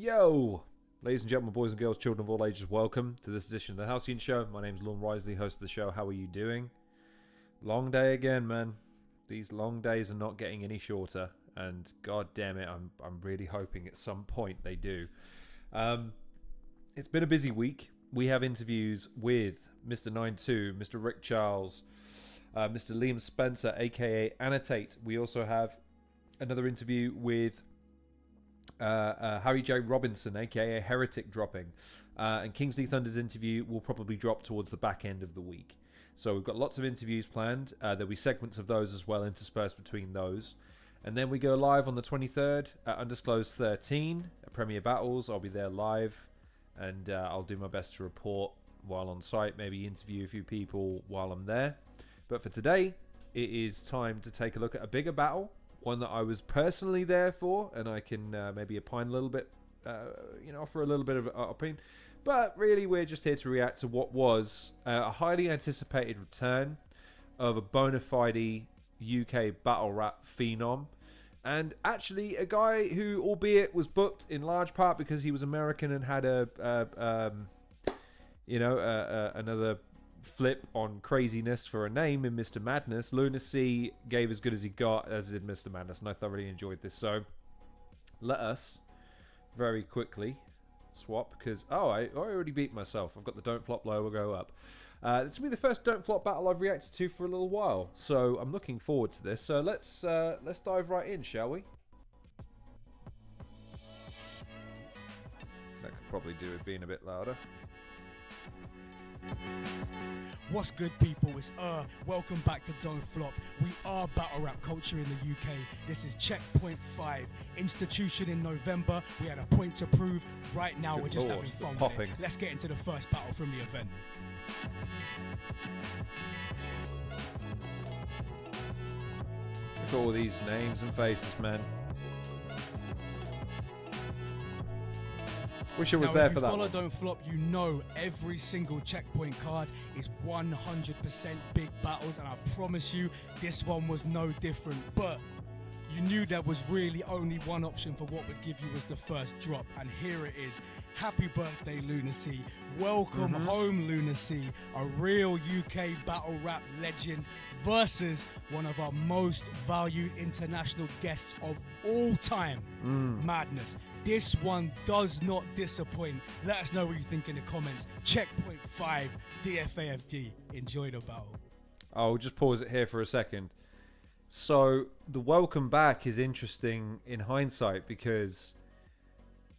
Yo! Ladies and gentlemen, boys and girls, children of all ages, welcome to this edition of the Halcyon Show. My name's Lunar C, host of the show. How are you doing? Long day again, man. These long days are not getting any shorter, and god damn it, I'm really hoping at some point they do. It's been a busy week. We have interviews with Mr. 92, Mr. Rick Charles, Mr. Liam Spencer, aka Annotate. We also have another interview with Harry J. Robinson, aka Heretic, dropping. And Kingsley Thunder's interview will probably drop towards the back end of the week. So we've got lots of interviews planned. There'll be segments of those as well interspersed between those. And then we go live on the 23rd at Undisclosed 13 at Premier Battles. I'll be there live, and I'll do my best to report while on site, maybe interview a few people while I'm there. But for today, it is time to take a look at a bigger battle, one that I was personally there for, and I can maybe opine a little bit, offer a little bit of opinion. But really, we're just here to react to what was a highly anticipated return of a bona fide UK battle rap phenom. And actually, a guy who, albeit was booked in large part because he was American and had another flip on craziness for a name in Mr. Madness, Lunar C gave as good as he got, as did Mr. Madness, and I thoroughly enjoyed this. So let us very quickly swap, because I already beat myself. I've got the don't flop lower go up. It's gonna be the first don't flop battle I've reacted to for a little while, so I'm looking forward to this. So let's dive right in, shall we? That could probably do with being a bit louder. What's good, people? It's welcome back to Don't Flop. We are battle rap culture in the UK. This is Checkpoint 5, institution in November. We had a point to prove. Right now, we're just having fun with it. Let's get into the first battle from the event. Look at all these names and faces, man. Wish I was there for that. If you follow Don't Flop, you know every single checkpoint card is 100% big battles, and I promise you, this one was no different. But you knew there was really only one option for what would give you as the first drop, and here it is. Happy birthday, Lunar C. Welcome home, Lunar C. A real UK battle rap legend versus one of our most valued international guests of all time, Madness. This one does not disappoint. Let us know what you think in the comments. Checkpoint 5, DFAFD. Enjoy the battle. I'll just pause it here for a second. So the welcome back is interesting in hindsight, because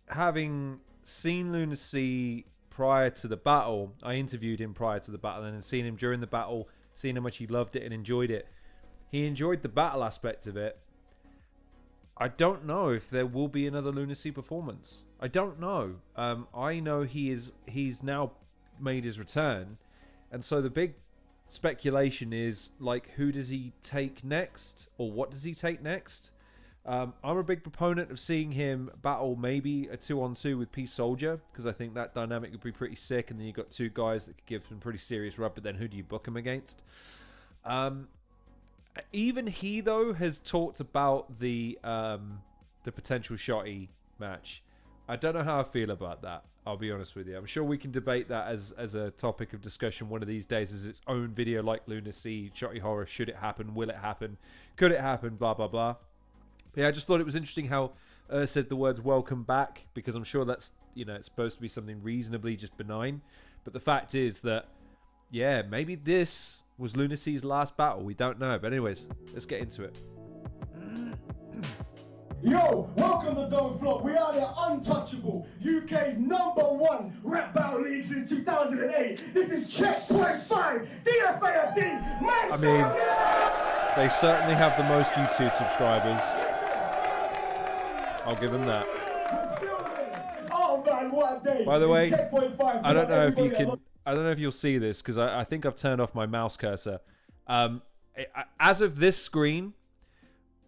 having seen Lunar C prior to the battle, I interviewed him prior to the battle, and then seen him during the battle, seen how much he loved it and enjoyed it. He enjoyed the battle aspect of it. I don't know if there will be another Lunar C performance. I don't know. I know he's now made his return, and so the big speculation is, like, who does he take next, or what does he take next? I'm a big proponent of seeing him battle maybe a 2-on-2 with Peace Soldier, because I think that dynamic would be pretty sick, and then you've got two guys that could give some pretty serious rub, but then who do you book him against? Even he, though, has talked about the potential Shotty match. I don't know how I feel about that, I'll be honest with you. I'm sure we can debate that as a topic of discussion one of these days as its own video, like Lunar C, Shotty Horror. Should it happen? Will it happen? Could it happen? Blah, blah, blah. But yeah, I just thought it was interesting how said the words welcome back, because I'm sure that's, it's supposed to be something reasonably just benign. But the fact is that, yeah, maybe this was Lunar C's last battle. We don't know. But anyways, let's get into it. Yo, welcome to Don't Flop. We are the untouchable UK's #1 rap battle league since 2008. This is Checkpoint 5, DFAFD. I mean, they certainly have the most YouTube subscribers. I'll give them that. Oh man, what a day. By the way, I don't know if you can. can. I don't know if you'll see this, because I think I've turned off my mouse cursor. As of this screen,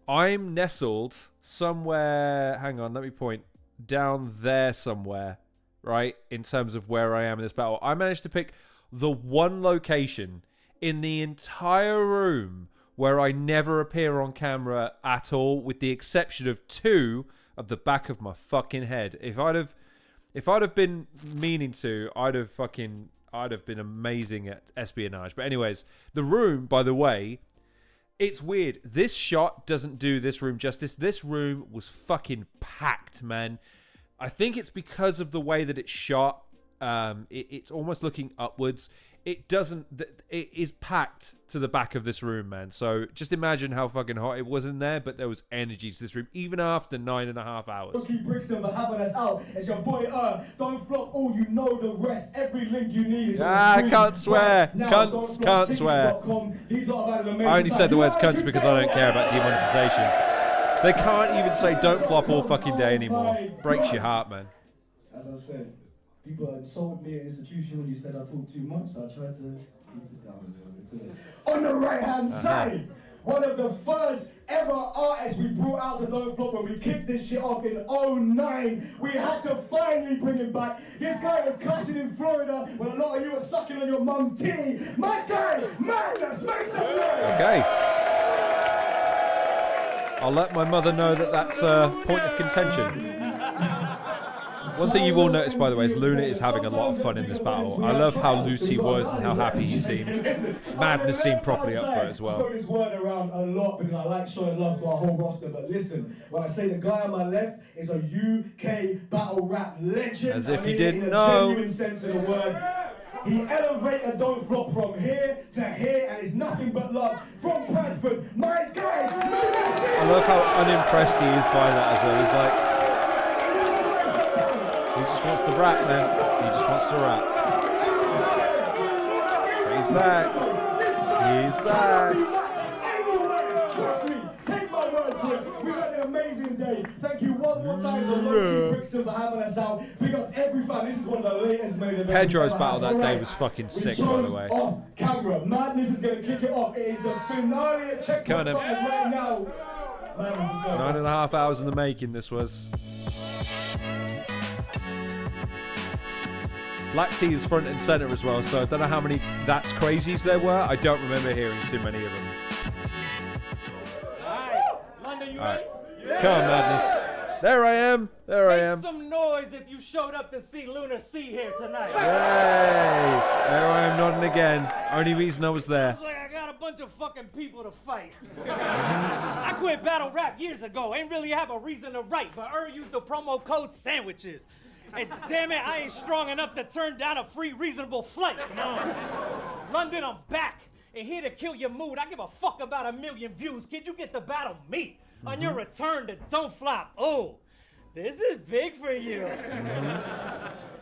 I'm nestled somewhere. Hang on, let me point down there somewhere, right? In terms of where I am in this battle, I managed to pick the one location in the entire room where I never appear on camera at all, with the exception of 2 of the back of my fucking head. If I'd have been meaning to, I'd have been amazing at espionage. But anyways, the room, by the way, it's weird. This shot doesn't do this room justice. This room was fucking packed, man. I think it's because of the way that it's shot. It's almost looking upwards. It is packed to the back of this room, man. So just imagine how fucking hot it was in there, but there was energy to this room, even after 9.5 hours. Keep Brixton for having us out. It's your boy, Don't Flop. Oh, you know the rest. Every link you need is I can't swear. Right Can't swear. I only said the words cunts because I don't care about demonetization. They can't even say don't flop all fucking day anymore. Breaks your heart, man. As I said, people insulted me at institution when you said I talk too much, so I tried to keep it down a little bit. On the right-hand side, one of the first ever artists we brought out to Don't Flop when we kicked this shit off in 2009. We had to finally bring him back. This guy was cussing in Florida when a lot of you were sucking on your mum's tea. My guy, Madness, make some noise! Okay. I'll let my mother know that that's a point of contention. One thing you will notice, by the way, is Lunar is having a lot of fun in this battle. I love how loose he was and how happy he seemed. Madness seemed properly up for it as well. I throw this word around a lot because I like showing love to our whole roster, but listen, when I say the guy on my left is a UK battle rap legend. As if you in didn't a know. genuine sense of the word. He elevated Don't Flop from here to here, and it's nothing but love from Bradford. My guy, Lunar C. I love how unimpressed he is by that as well. He's like, he just wants to rap, man. He just wants to rap. He's back. He's back. Trust me, take my word for it. We've had an amazing day. Thank you one more time to Loki Brixton for having us out. Big up every fan. This is one of the latest main events. Pedro's battle that day was fucking sick, by the way. Off camera. Madness is going to kick it off. It is the finale at Checkpoint right now. Madness is going 9.5 hours in the making, this was. Black T is front and center as well, so I don't know how many That's Crazies there were. I don't remember hearing too many of them. London, you Alright. ready? Come on, Madness. There I am. There I am. Make some noise if you showed up to see Lunar C here tonight. Hey! There I am nodding again. Only reason I was there. It's like I got a bunch of fucking people to fight. I quit battle rap years ago. Ain't really have a reason to write, but used the promo code sandwiches. And damn it, I ain't strong enough to turn down a free reasonable flight. London, I'm back. And here to kill your mood. I give a fuck about 1 million views. Kid, you get to battle me on your return to Don't Flop. Oh, this is big for you.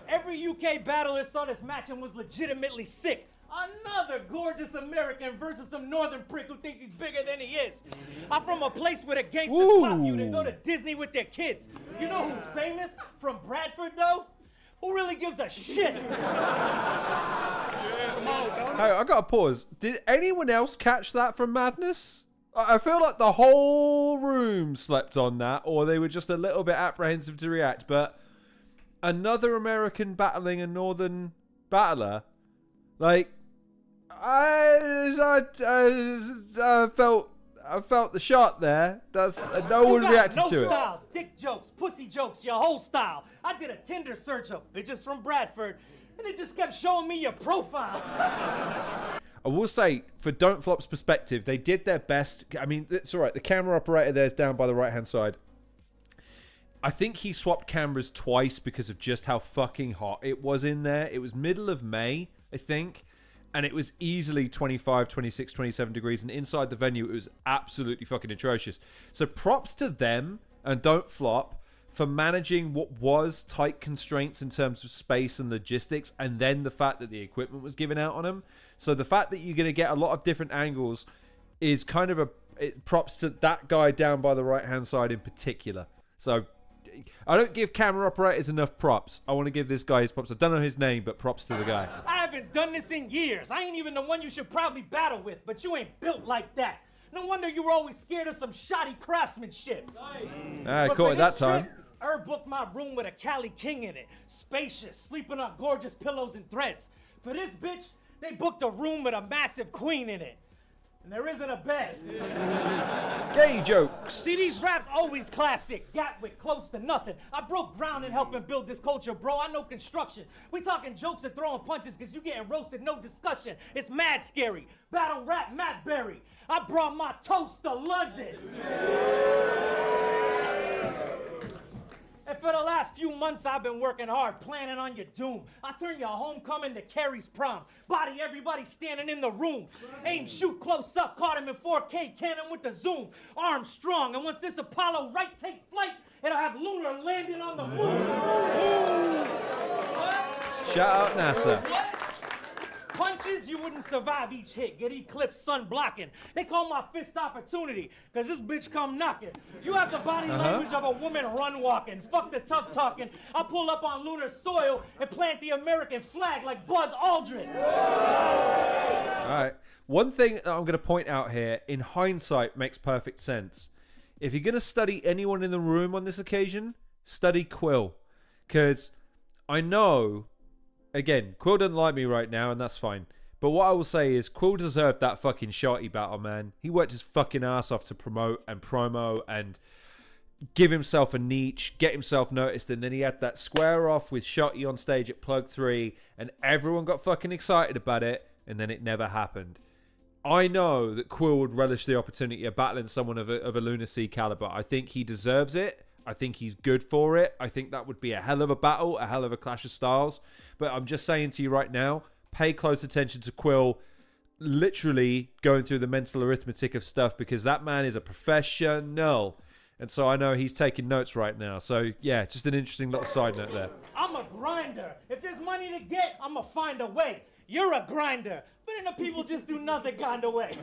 Every UK battler saw this match and was legitimately sick. Another gorgeous American versus some northern prick who thinks he's bigger than he is. I'm from a place where the gangsters pop you to go to Disney with their kids. You know who's famous from Bradford, though? Who really gives a shit? Come on, Tony. Hey, I gotta pause. Did anyone else catch that from Madness? I feel like the whole room slept on that, or they were just a little bit apprehensive to react. But another American battling a northern battler, like I felt the shot there. That's no one reacted to it. Style, dick jokes, pussy jokes, your whole style. I did a Tinder search of bitches from Bradford, and it just kept showing me your profile. I will say, for Don't Flop's perspective, they did their best. I mean, it's all right. The camera operator there's down by the right-hand side. I think he swapped cameras twice because of just how fucking hot it was in there. It was middle of May, I think, and it was easily 25, 26, 27 degrees, and inside the venue, it was absolutely fucking atrocious. So props to them and Don't Flop for managing what was tight constraints in terms of space and logistics, and then the fact that the equipment was given out on them. So the fact that you're going to get a lot of different angles is kind of props to that guy down by the right-hand side in particular. So I don't give camera operators enough props. I want to give this guy his props. I don't know his name, but props to the guy. I haven't done this in years. I ain't even the one you should probably battle with, but you ain't built like that. No wonder you were always scared of some shoddy craftsmanship. I caught it that time. Booked my room with a Cali King in it. Spacious, sleeping on gorgeous pillows and threads. For this bitch, they booked a room with a massive queen in it. And there isn't a bed. Gay jokes. See, these raps always classic. Gatwick, close to nothing. I broke ground in helping build this culture, bro. I know construction. We talking jokes and throwing punches because you getting roasted, no discussion. It's mad scary. Battle rap, Matt Berry. I brought my toast to London. And for the last few months, I've been working hard, planning on your doom. I turn your homecoming to Carrie's prom. Body everybody standing in the room. Aim, shoot close up, caught him in 4K, cannon with the zoom. Arm strong, and once this Apollo right take flight, it'll have Lunar landing on the moon. Shout out NASA. Punches, you wouldn't survive each hit. Get eclipsed, sun blocking. They call my fist opportunity, cause this bitch come knocking. You have the body language of a woman run walking. Fuck the tough talking. I'll pull up on lunar soil and plant the American flag like Buzz Aldrin. Alright. One thing that I'm going to point out here, in hindsight, makes perfect sense. If you're going to study anyone in the room on this occasion, study Quill. Because I know... Again, Quill doesn't like me right now, and that's fine. But what I will say is, Quill deserved that fucking Shotty battle, man. He worked his fucking ass off to promote and promo and give himself a niche, get himself noticed, and then he had that square off with Shotty on stage at Plug 3, and everyone got fucking excited about it, and then it never happened. I know that Quill would relish the opportunity of battling someone of a Lunar C caliber. I think he deserves it. I think he's good for it. I think that would be a hell of a battle, a hell of a clash of styles. But I'm just saying to you right now, pay close attention to Quill literally going through the mental arithmetic of stuff, because that man is a professional. And so I know he's taking notes right now. So, yeah, just an interesting little side note there. I'm a grinder. If there's money to get, I'm going to find a way. You're a grinder. But then the people just do nothing kind of way.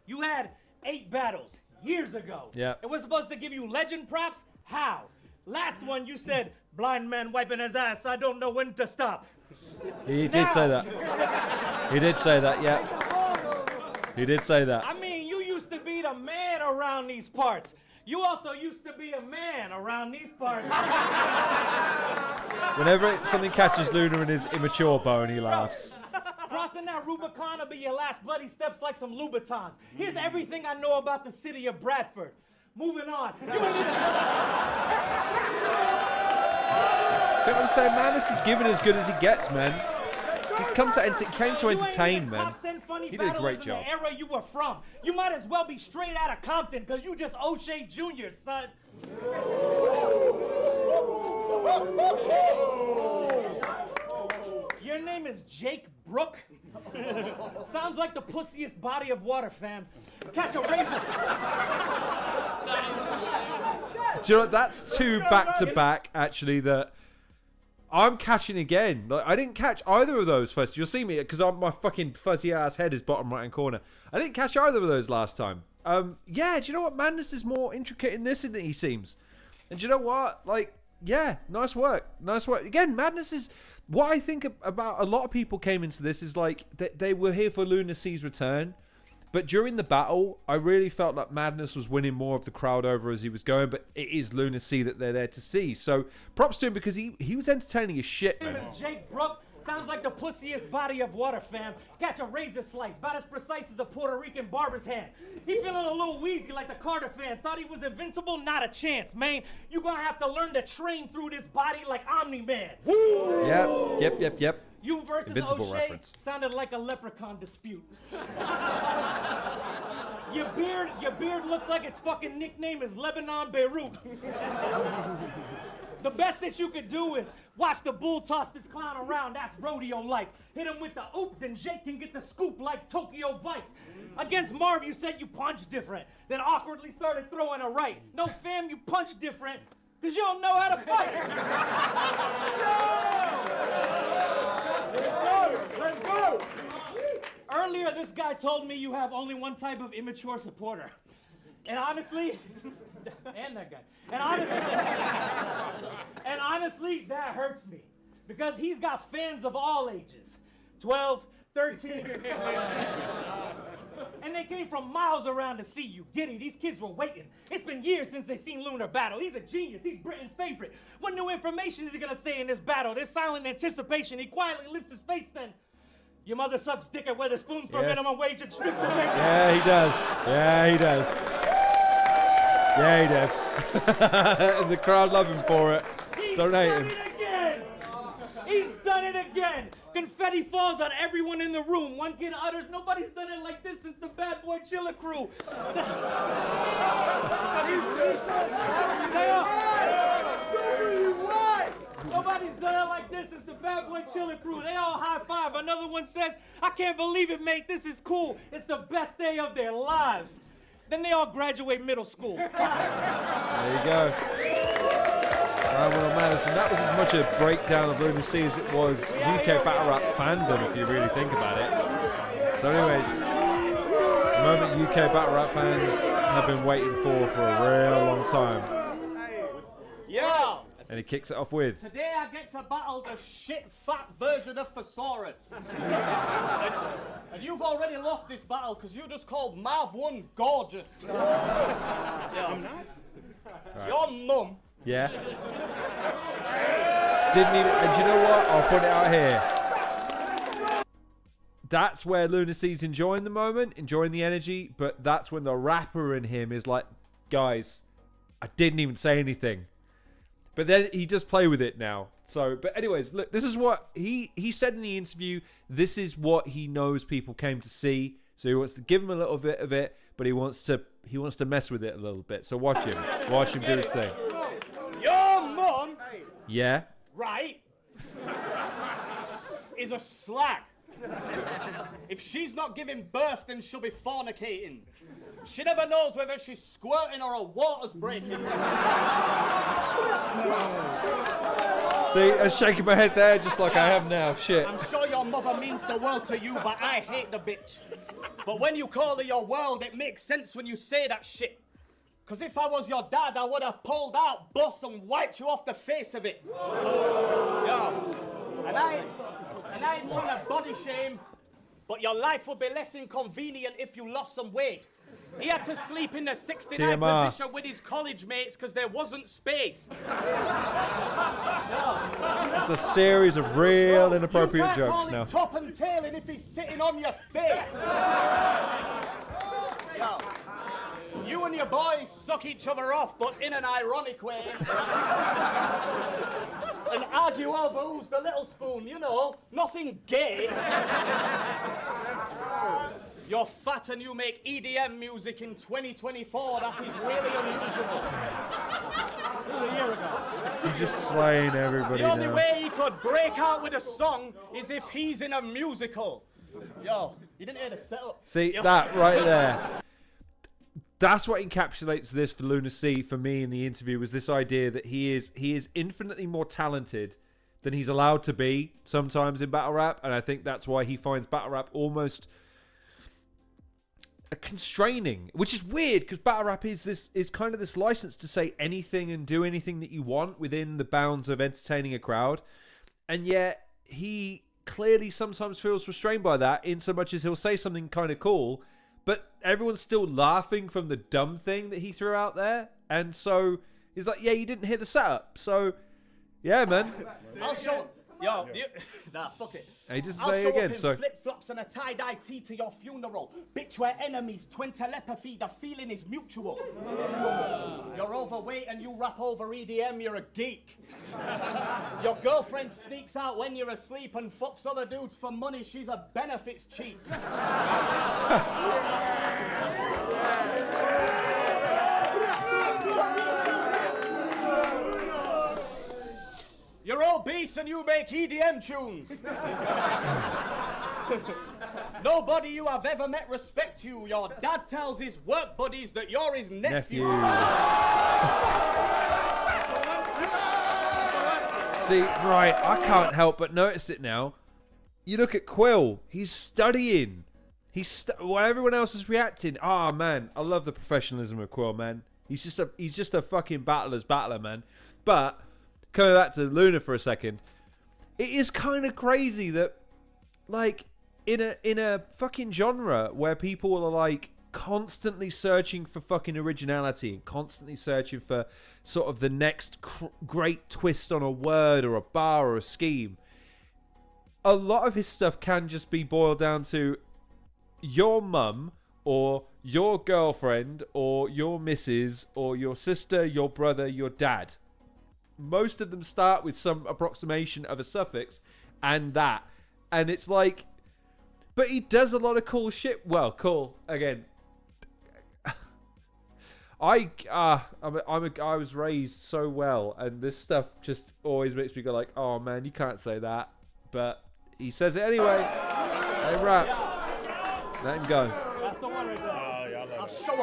You had 8 battles years ago. Yeah. It was supposed to give you legend props. How? Last one you said, blind man wiping his ass, I don't know when to stop. He did say that. He did say that, yeah. He did say that. I mean, you used to be the man around these parts. You also used to be a man around these parts. Whenever something catches Lunar in his immature bone, he laughs. Crossing that Rubicon will be your last bloody steps like some Louboutins. Here's everything I know about the city of Bradford. Moving on. See what I'm saying, man? This is giving as good as he gets, man. He's came to entertain, man. He did a great job. The era you were from. You might as well be straight out of Compton, because you just O'Shea Jr., son. Your name is Jake Brook? Sounds like the pussiest body of water, fam. Catch a razor. Do you know what? That's 2 back-to-back, actually, that I'm catching again. Like, I didn't catch either of those first. You'll see me, because my fucking fuzzy-ass head is bottom right-hand corner. I didn't catch either of those last time. Yeah, do you know what? Madness is more intricate in this than he seems. And do you know what? Like, yeah, nice work. Nice work. Again, Madness is... What I think about a lot of people came into this is like they were here for Lunar C's return, but during the battle, I really felt like Madness was winning more of the crowd over as he was going, but it is Lunar C that they're there to see. So props to him, because he was entertaining as shit, man. My name is Jake Brook. Sounds like the pussiest body of water, fam. Catch a razor slice, about as precise as a Puerto Rican barber's hand. He feeling a little wheezy like the Carter fans. Thought he was invincible? Not a chance, man. You gonna have to learn to train through this body like Omni-Man. Woo! Yep. You versus Invincible O'Shea reference. sounded like a leprechaun dispute. Your beard looks like its fucking nickname is Lebanon Beirut. The best that you could do is watch the bull toss this clown around. That's rodeo life. Hit him with the oop, then Jake can get the scoop like Tokyo Vice. Against Marv, you said you punch different, then awkwardly started throwing a right. No, fam, you punch different, because you don't know how to fight. Let's go! Earlier, this guy told me you have only one type of immature supporter. And honestly, and that guy. And honestly, that hurts me. Because he's got fans of all ages. 12, 13. And they came from miles around to see you. Giddy, these kids were waiting. It's been years since they seen Lunar battle. He's a genius. He's Britain's favorite. What new information is he gonna say in this battle? There's silent anticipation. He quietly lifts his face then. Your mother sucks dick at Weatherspoons for minimum wage and strips away. Yeah, he does. Yeah, he does. Yeah, he does. And the crowd love him for it. Don't hate him. He's done it again. He's done it again. Confetti falls on everyone in the room. One kid utters, nobody's done it like this since the Bad Boy Chiller crew. Nobody's done it like this since the Bad Boy Chiller crew. They all high five. Another one says, I can't believe it, mate. This is cool. It's the best day of their lives. Then they all graduate middle school. There you go. Will Madison. That was as much a breakdown of Lunar C as it was UK battle rap fandom, if you really think about it. So anyways, the moment UK battle rap fans have been waiting for a real long time. Yeah. And he kicks it off with, today I get to battle the shit-fat version of Thesaurus. and you've already lost this battle because you just called Mav 1 gorgeous. I'm not. Right. Your mum. Yeah. Didn't even, and do you know what? I'll put it out here. That's where Lunar C's enjoying the moment, enjoying the energy, but that's when the rapper in him is like, guys, I didn't even say anything. But then he does play with it now. So, but anyways, look, this is what he said in the interview. This is what he knows people came to see. So he wants to give him a little bit of it, but he wants to mess with it a little bit. So watch him do his thing. Your mum, yeah, right, is a slag. If she's not giving birth, then she'll be fornicating. She never knows whether she's squirting or her water's breaking. See, I'm shaking my head there just like I have now. Shit. I'm sure your mother means the world to you, but I hate the bitch. But when you call her your world, it makes sense when you say that shit. Because if I was your dad, I would have pulled out, bust, and wiped you off the face of it. Yeah. And I ain't trying to body shame, but your life would be less inconvenient if you lost some weight. He had to sleep in the 69 TMR. position with his college mates because there wasn't space. It's a series of real inappropriate you jokes can't now. call him top and tailing if he's sitting on your face. Yeah. You and your boys suck each other off, but in an ironic way. And argue over who's the little spoon, you know, nothing gay. You're fat and you make EDM music in 2024. That is really unusual. A year ago. He's just slaying everybody The only now. way he could break out with a song is if he's in a musical. Yo, you didn't hear the setup. See, Yo. that right there. That's what encapsulates this for Lunar C for me in the interview, was this idea that he is infinitely more talented than he's allowed to be sometimes in battle rap, and I think that's why he finds battle rap almost constraining, which is weird because battle rap is kind of this license to say anything and do anything that you want within the bounds of entertaining a crowd, and yet he clearly sometimes feels restrained by that, in so much as he'll say something kind of cool, but everyone's still laughing from the dumb thing that he threw out there, and so he's like, yeah, you didn't hear the setup, so yeah, man. I'll show. Yo, nah, fuck it. He doesn't I'll say show it again, up in so flip-flops and a tie-dye tee to your funeral. Bitch, we're enemies. Twin telepathy. The feeling is mutual. You're overweight and you rap over EDM. You're a geek. Your girlfriend sneaks out when you're asleep and fucks other dudes for money. She's a benefits cheat. You're obese and you make EDM tunes. Nobody you have ever met respects you. Your dad tells his work buddies that you're his nephew. See, right, I can't help but notice it now. You look at Quill, he's studying. While everyone else is reacting. Ah, man, I love the professionalism of Quill, man. He's just a fucking battler's battler, man. But coming back to Lunar for a second, it is kind of crazy that, like, in a fucking genre where people are like constantly searching for fucking originality and constantly searching for sort of the next great twist on a word or a bar or a scheme, a lot of his stuff can just be boiled down to your mum or your girlfriend or your missus or your sister, your brother, your dad. Most of them start with some approximation of a suffix and that. And it's like, but he does a lot of cool shit. Well, cool. Again, I was raised so well, and this stuff just always makes me go like, oh man, you can't say that. But he says it anyway. Let him rap. Let him go. That's the one right there. I'll show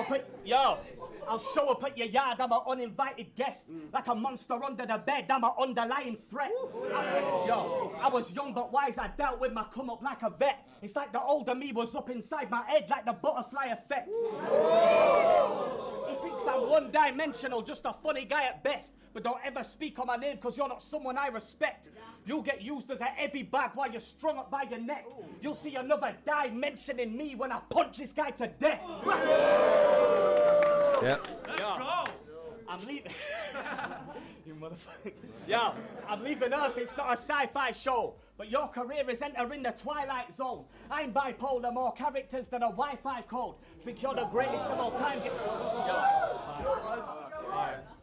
up at your yard, I'm an uninvited guest. Like a monster under the bed, I'm an underlying threat. I was young but wise, I dealt with my come up like a vet. It's like the older me was up inside my head like the butterfly effect. He thinks I'm one-dimensional, just a funny guy at best. But don't ever speak on my name because you're not someone I respect. You'll get used as a heavy bag while you're strung up by your neck. You'll see another dimension in me when I punch this guy to death. Yep. Let's go. I'm leaving. You motherfucker. Yo, I'm leaving Earth. It's not a sci-fi show, but your career is entering the twilight zone. I'm bipolar, more characters than a Wi-Fi code. Think you're the greatest of all time.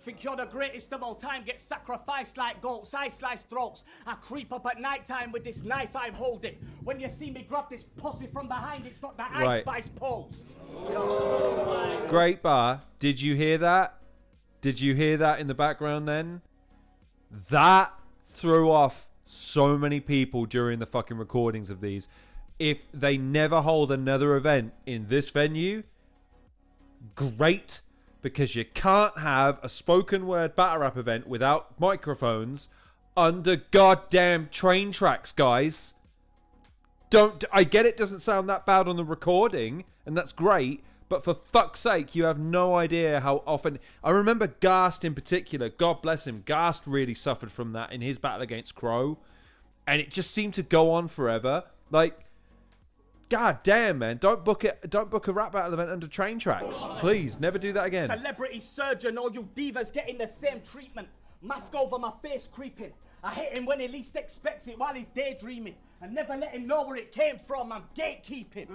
Think you're the greatest of all time. Get sacrificed like goats. I slice throats. I creep up at nighttime with this knife I'm holding. When you see me grab this pussy from behind, it's not the Ice Spice pose. Great bar. Did you hear that? Did you hear that in the background then? That threw off so many people during the fucking recordings of these. If they never hold another event in this venue, great, because you can't have a spoken word battle rap event without microphones under goddamn train tracks, guys. I get it doesn't sound that bad on the recording, and that's great, but for fuck's sake, you have no idea how often. I remember Gast in particular, God bless him, Gast really suffered from that in his battle against Crow, and it just seemed to go on forever. Like, god damn, man, don't book a rap battle event under train tracks. Please, never do that again. Celebrity surgeon, all you divas getting the same treatment. Mask over my face creeping. I hit him when he least expects it while he's daydreaming. And never let him know where it came from. I'm gatekeeping.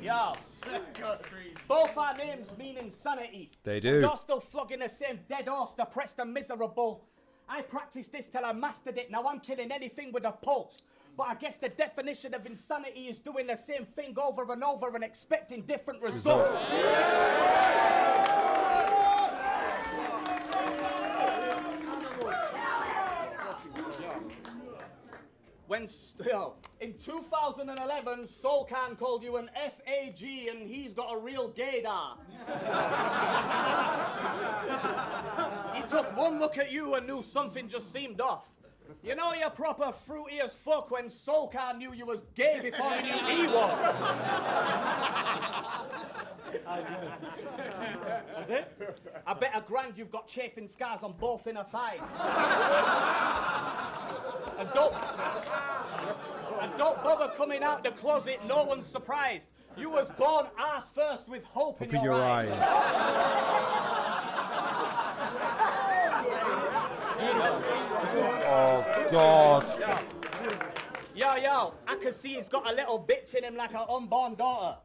Yo. Both our names mean insanity. They do. You're still flogging the same dead horse, depressed and miserable. I practiced this till I mastered it. Now I'm killing anything with a pulse. But I guess the definition of insanity is doing the same thing over and over and expecting different results. In 2011, Solkan called you an FAG and he's got a real gaydar. He took one look at you and knew something just seemed off. You know you're proper fruity as fuck when Solkan knew you was gay before he knew he was. That's it? I bet a grand you've got chafing scars on both inner thighs. And don't bother coming out the closet, no one's surprised. You was born ass first with hope in your eyes. Oh, God. Yo, I can see he's got a little bitch in him like an unborn daughter.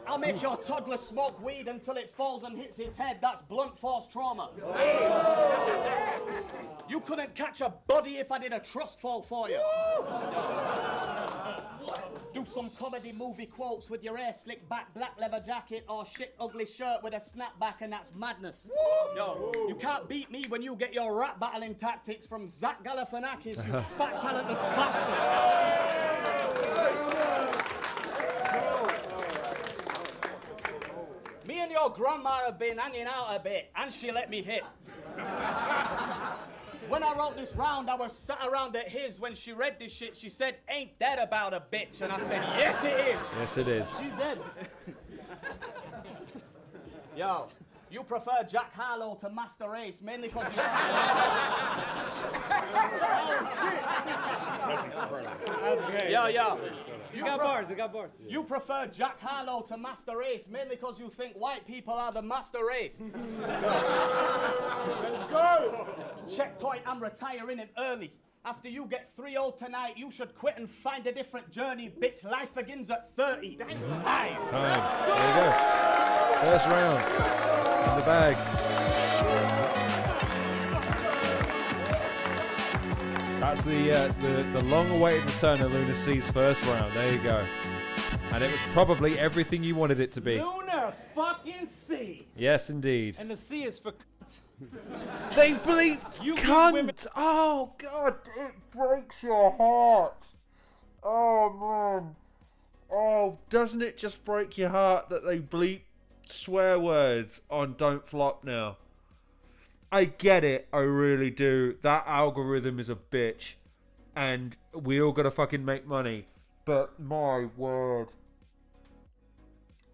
I'll make your toddler smoke weed until it falls and hits its head. That's blunt force trauma. You couldn't catch a body if I did a trust fall for you. Do some comedy movie quotes with your hair slicked back, black leather jacket, or shit ugly shirt with a snapback, and that's madness. Yo, you can't beat me when you get your rap battling tactics from Zach Galifianakis, you fat talentless bastard. Me and your grandma have been hanging out a bit, and she let me hit. When I wrote this round, I was sat around at his. When she read this shit, she said, "Ain't that about a bitch?" And I said, "Yes, it is." Yes, it is. She's dead. Yo, you prefer Jack Harlow to Master Race, mainly because you... Oh, shit. That's great. Yo, Yeah. You got bars. I got bars. You prefer Jack Harlow to Master Race mainly because you think white people are the master race. Let's go. Checkpoint, I'm retiring it early. After you get 3-0 tonight, you should quit and find a different journey, bitch. Life begins at 30. Time. There you go. First round in the bag. That's the long-awaited return of Lunar C's first round. There you go. And it was probably everything you wanted it to be. Lunar fucking C. Yes, indeed. And the C is for cunt. They bleep You cunt. women- Oh God, it breaks your heart. Oh man. Oh, doesn't it just break your heart that they bleep swear words on Don't Flop now? I get it, I really do. That algorithm is a bitch, and we all gotta fucking make money. But my word.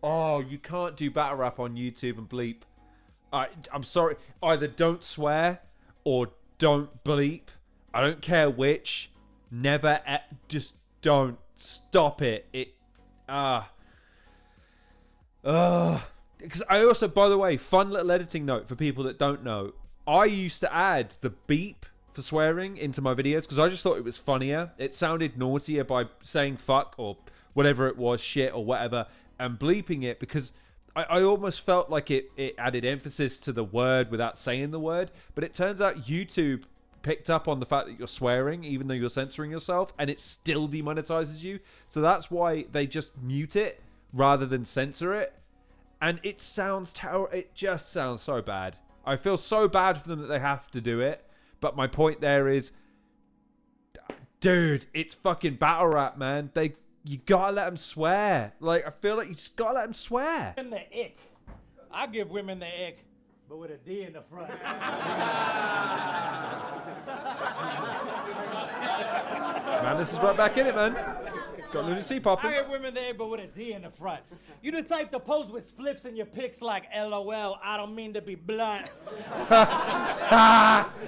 Oh, you can't do battle rap on YouTube and bleep. I'm sorry. Either don't swear or don't bleep. I don't care which. Never. Just don't. Stop it. Because I also, by the way, fun little editing note for people that don't know. I used to add the beep for swearing into my videos because I just thought it was funnier. It sounded naughtier by saying fuck or whatever it was, shit or whatever, and bleeping it because I almost felt like it added emphasis to the word without saying the word. But it turns out YouTube picked up on the fact that you're swearing even though you're censoring yourself, and it still demonetizes you. So that's why they just mute it rather than censor it. And it sounds terrible. It just sounds so bad. I feel so bad for them that they have to do it. But my point there is, dude, it's fucking battle rap, man. You gotta let them swear. Like, I feel like you just gotta let them swear. And the ick. I give women the ick, but with a D in the front. Man, this is right back in it, man. Got Lunar C popping. I give women the ick, but with a D in the front. You the type to pose with spliffs in your pics like LOL, I don't mean to be blunt.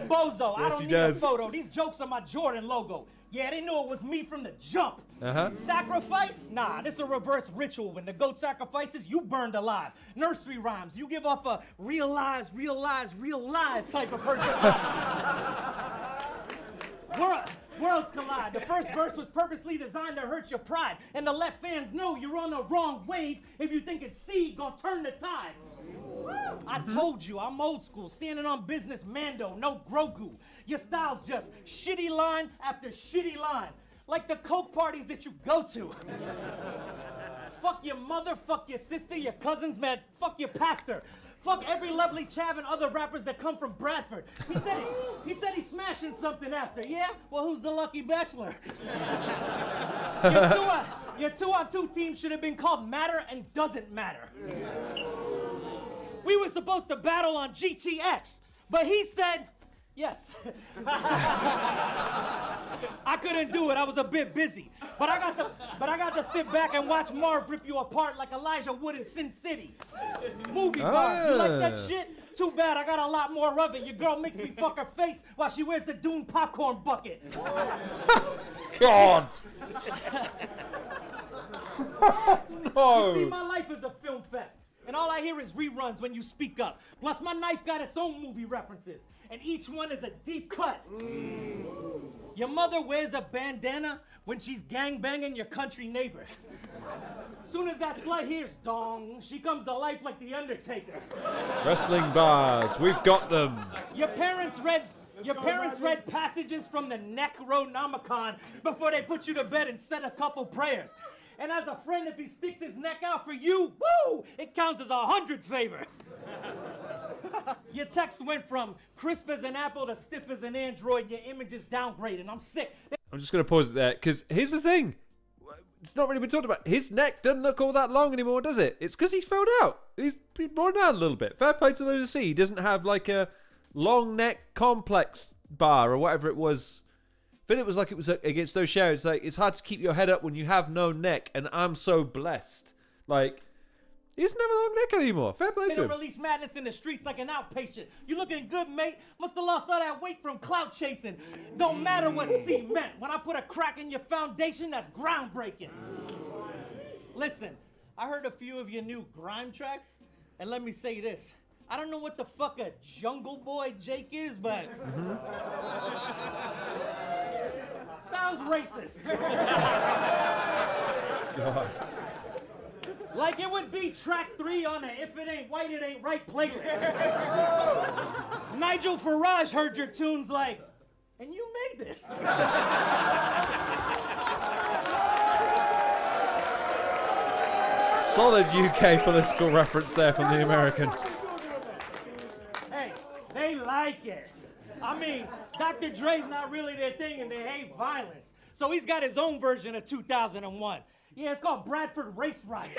Bozo, I don't need a photo. These jokes are my Jordan logo. Yeah, they knew it was me from the jump. Sacrifice? Nah, this is a reverse ritual. When the goat sacrifices, you burned alive. Nursery rhymes. You give off a realize type of person. Worlds collide. The first verse was purposely designed to hurt your pride and to let fans know you're on the wrong wave. If you think it's C, gonna turn the tide. I told you, I'm old school, standing on business, Mando, no Grogu. Your style's just shitty line after shitty line, like the coke parties that you go to. Fuck your mother, fuck your sister, your cousins, man, fuck your pastor. Fuck every lovely chav and other rappers that come from Bradford. He said he's smashing something after. Yeah? Well, who's the lucky bachelor? Your 2-on-2 team should have been called Matter and Doesn't Matter. We were supposed to battle on GTX, but he said yes. I couldn't do it. I was a bit busy. But I got to sit back and watch Marv rip you apart like Elijah Wood in Sin City. Movie bars. You like that shit? Too bad. I got a lot more of it. Your girl makes me fuck her face while she wears the Dune popcorn bucket. God. No. You see, my life is a film fest. And all I hear is reruns when you speak up. Plus, my knife got its own movie references. And each one is a deep cut. Your mother wears a bandana when she's gangbanging your country neighbors. Soon as that slut hears dong, she comes to life like the Undertaker. Wrestling bars, we've got them. Your parents read passages from the Necronomicon before they put you to bed and said a couple prayers. And as a friend, if he sticks his neck out for you, woo, it counts as 100 favors. Your text went from crisp as an apple to stiff as an Android. Your image is downgraded. I'm sick. I'm just going to pause it there, because here's the thing. It's not really been talked about. His neck doesn't look all that long anymore, does it? It's because he's filled out. He's worn down a little bit. Fair play to Lunar C. He doesn't have like a long neck complex bar or whatever it was. I feel it was like it was against O'Shea. It's like, it's hard to keep your head up when you have no neck, and I'm so blessed. Like, He doesn't have a long neck anymore. Fair play They to don't him. release madness in the streets like an outpatient. You looking good, mate? Must have lost all that weight from clout chasing. Don't matter what C meant. When I put a crack in your foundation, that's groundbreaking. Listen, I heard a few of your new grime tracks, and let me say this. I don't know what the fuck a jungle boy Jake is, but sounds racist. God. Like it would be track 3 on a If It Ain't White, It Ain't Right playlist. Nigel Farage heard your tunes like, and you made this. Solid UK political reference there from the American. Hey, they like it. I mean, Dr. Dre's not really their thing and they hate violence. So he's got his own version of 2001. Yeah, it's called Bradford Race Riot.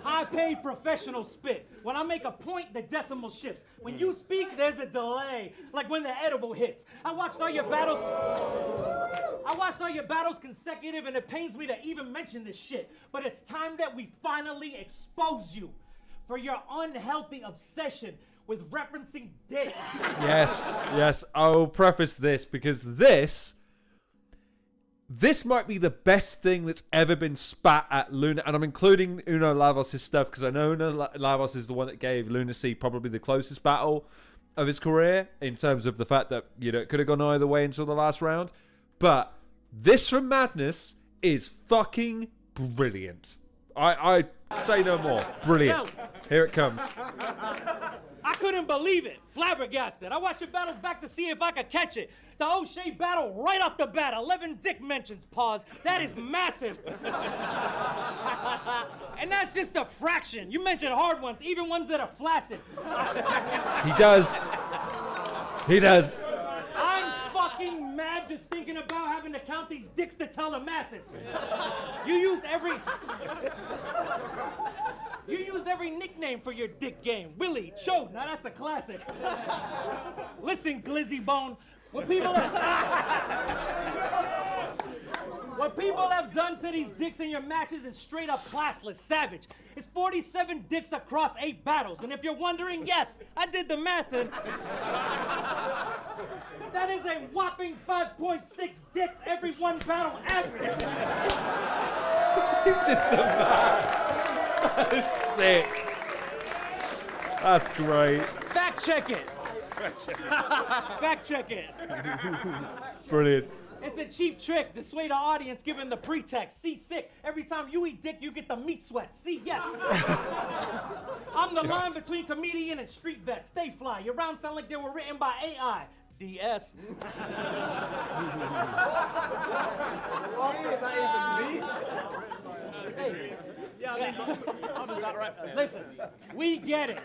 High-paid professional spit. When I make a point, the decimal shifts. When you speak, there's a delay, like when the edible hits. I watched all your battles consecutive, and it pains me to even mention this shit. But it's time that we finally expose you for your unhealthy obsession with referencing dick. Yes. I will preface this because this might be the best thing that's ever been spat at Lunar, and I'm including Uno Lavos' stuff because I know Uno Lavos is the one that gave Lunar C probably the closest battle of his career in terms of the fact that, you know, it could have gone either way until the last round. But this from Madness is fucking brilliant. I say no more. Brilliant. Here it comes. I couldn't believe it. Flabbergasted. I watched your battles back to see if I could catch it. The O'Shea battle right off the bat. 11 dick mentions. Pause. That is massive. And that's just a fraction. You mentioned hard ones, even ones that are flaccid. He does. I'm fucking mad just thinking about having to count these dicks to tell the masses. You used every nickname for your dick game. Willie, Chode, now that's a classic. Listen, Glizzy Bone, what people have done to these dicks in your matches is straight up classless, savage. It's 47 dicks across 8 battles, and if you're wondering, yes, I did the math, and that is a whopping 5.6 dicks every 1 battle average. He did the math. That is sick. That's great. Fact check it. Fact check it. Brilliant. It's a cheap trick to sway the audience given the pretext. See, sick. Every time you eat dick, you get the meat sweat. See, yes. I'm the line between comedian and street vet. Stay fly. Your rounds sound like they were written by AI. DS. How does that rap? Listen, we get it.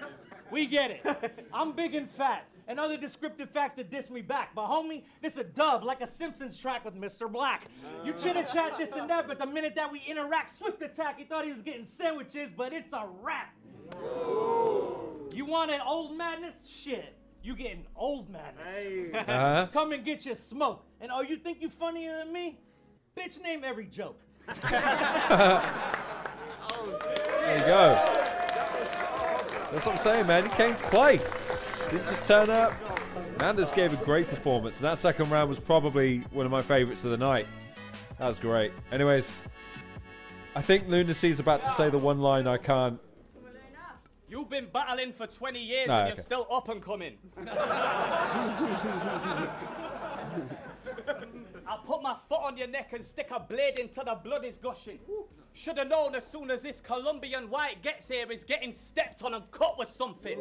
I'm big and fat, and other descriptive facts to diss me back. But homie, this a dub, like a Simpsons track with Mr. Black. You chitter-chat this and that, but the minute that we interact, swift attack, he thought he was getting sandwiches, but it's a wrap. You wanted old madness? Shit. You getting old madness. Come and get your smoke. And oh, you think you funnier than me? Bitch, name every joke. There you go. That's what I'm saying, man. He came to play. Didn't just turn up. Manders gave a great performance, and that second round was probably one of my favorites of the night. That was great. Anyways, I think Lunar C is about to say the one line I can't. You've been battling for 20 years No, and okay. you're still up and coming. I'll put my foot on your neck and stick a blade into the blood is gushing. Should have known as soon as this Colombian white gets here, he's getting stepped on and cut with something.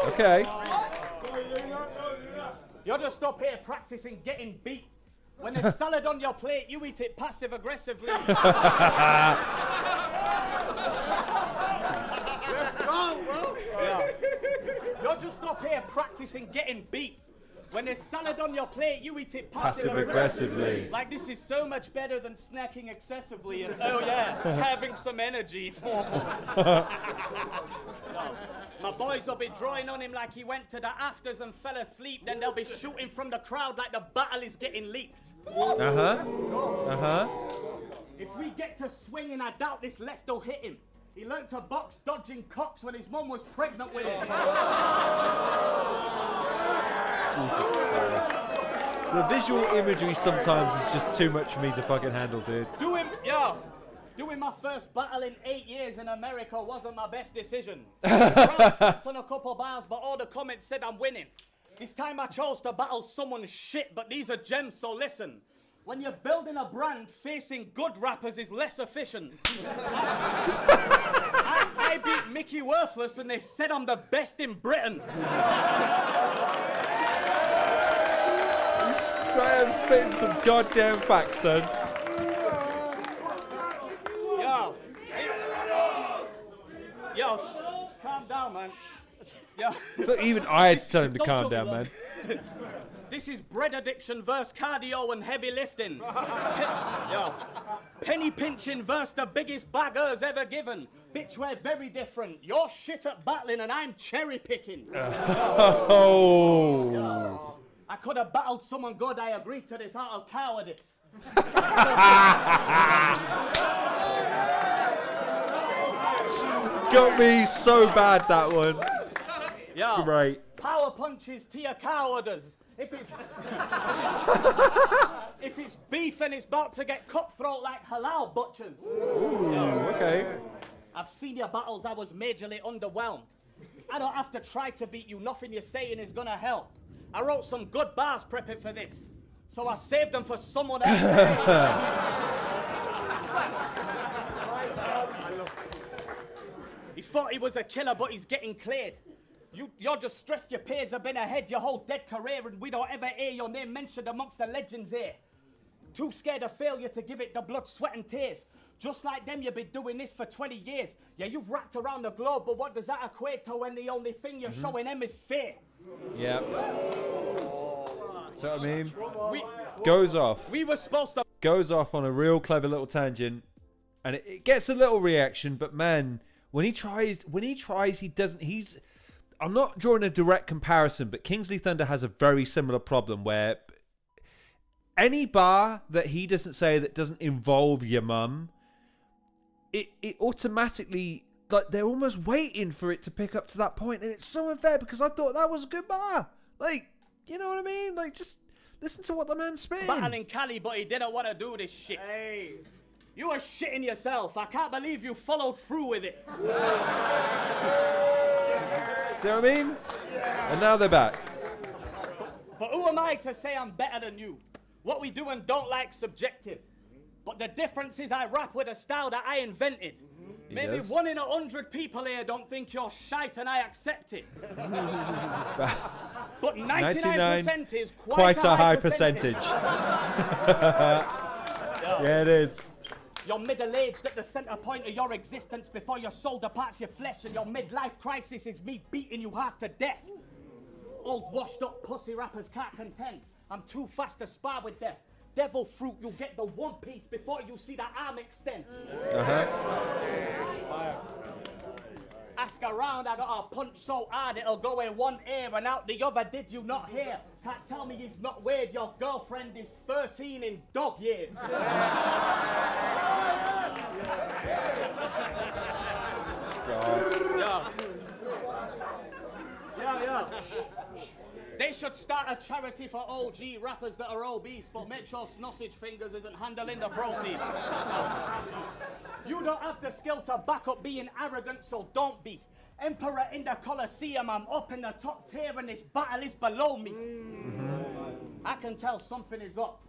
Okay. You're just up here practicing getting beat. When there's salad on your plate, you eat it passive aggressively. Let's go, bro. Yeah. You're just up here practicing getting beat. When there's salad on your plate, you eat it Passive-aggressively. Like this is so much better than snacking excessively and, oh yeah, having some energy. No. My boys will be drawing on him like he went to the afters and fell asleep. Then they'll be shooting from the crowd like the battle is getting leaked. If we get to swinging, I doubt this left will hit him. He learned to box dodging cocks when his mum was pregnant with him. Jesus Christ. The visual imagery sometimes is just too much for me to fucking handle, dude. Doing my first battle in 8 years in America wasn't my best decision. I slipped on a couple bars, but all the comments said I'm winning. This time I chose to battle someone's shit, but these are gems, so listen. When you're building a brand, facing good rappers is less efficient. I beat Mickey Worthless and they said I'm the best in Britain. I'm spitting some goddamn facts, son. Yo, calm down, man. Yo. So even I had to tell him to calm down, man. This is bread addiction versus cardio and heavy lifting. Yo, penny pinching versus the biggest baggers ever given. Bitch, we're very different. You're shit at battling and I'm cherry picking. Yo, I could have battled someone good. I agreed to this out of cowardice. Got me so bad, that one. Yeah. Great. Power punches to your cowardice. If it's beef and it's about to get cutthroat like halal butchers. Ooh, okay. I've seen your battles, I was majorly underwhelmed. I don't have to try to beat you, nothing you're saying is gonna help. I wrote some good bars prepping for this, so I saved them for someone else. He thought he was a killer, but he's getting cleared. You're just stressed your peers have been ahead your whole dead career and we don't ever hear your name mentioned amongst the legends here. Too scared of failure to give it the blood, sweat and tears. Just like them, you've been doing this for 20 years. Yeah, you've wrapped around the globe, but what does that equate to when the only thing you're showing them is fear? Yeah. So I mean, goes off. We were supposed to... Goes off on a real clever little tangent, and it gets a little reaction, but man, when he tries, he doesn't, I'm not drawing a direct comparison, but Kingsley Thunder has a very similar problem where any bar that he doesn't say that doesn't involve your mum, it automatically, like, they're almost waiting for it to pick up to that point, and it's so unfair because I thought that was a good bar. Like, you know what I mean? Like, just listen to what the man's spitting. Battling Cali, but he didn't want to do this shit. Hey. You were shitting yourself. I can't believe you followed through with it. Do you know what I mean? Yeah. And now they're back. But who am I to say I'm better than you? What we do and don't like subjective. But the difference is I rap with a style that I invented. Maybe 1 in 100 people here don't think you're shite and I accept it. But 99% is quite a high percentage. Yeah, it is. You're middle-aged at the center point of your existence before your soul departs your flesh, and your midlife crisis is me beating you half to death. Old washed-up pussy rappers can't contend. I'm too fast to spar with them. Devil fruit, you'll get the one piece before you see the arm extend. Ask around, I got a punch so hard it'll go in one ear and out the other. Did you not hear? Can't tell me it's not weird. Your girlfriend is 13 in dog years. God. Yeah. They should start a charity for OG rappers that are obese, but make sure Snossage Fingers isn't handling the proceeds. You don't have the skill to back up being arrogant, so don't be. Emperor in the Colosseum, I'm up in the top tier and this battle is below me. I can tell something is up.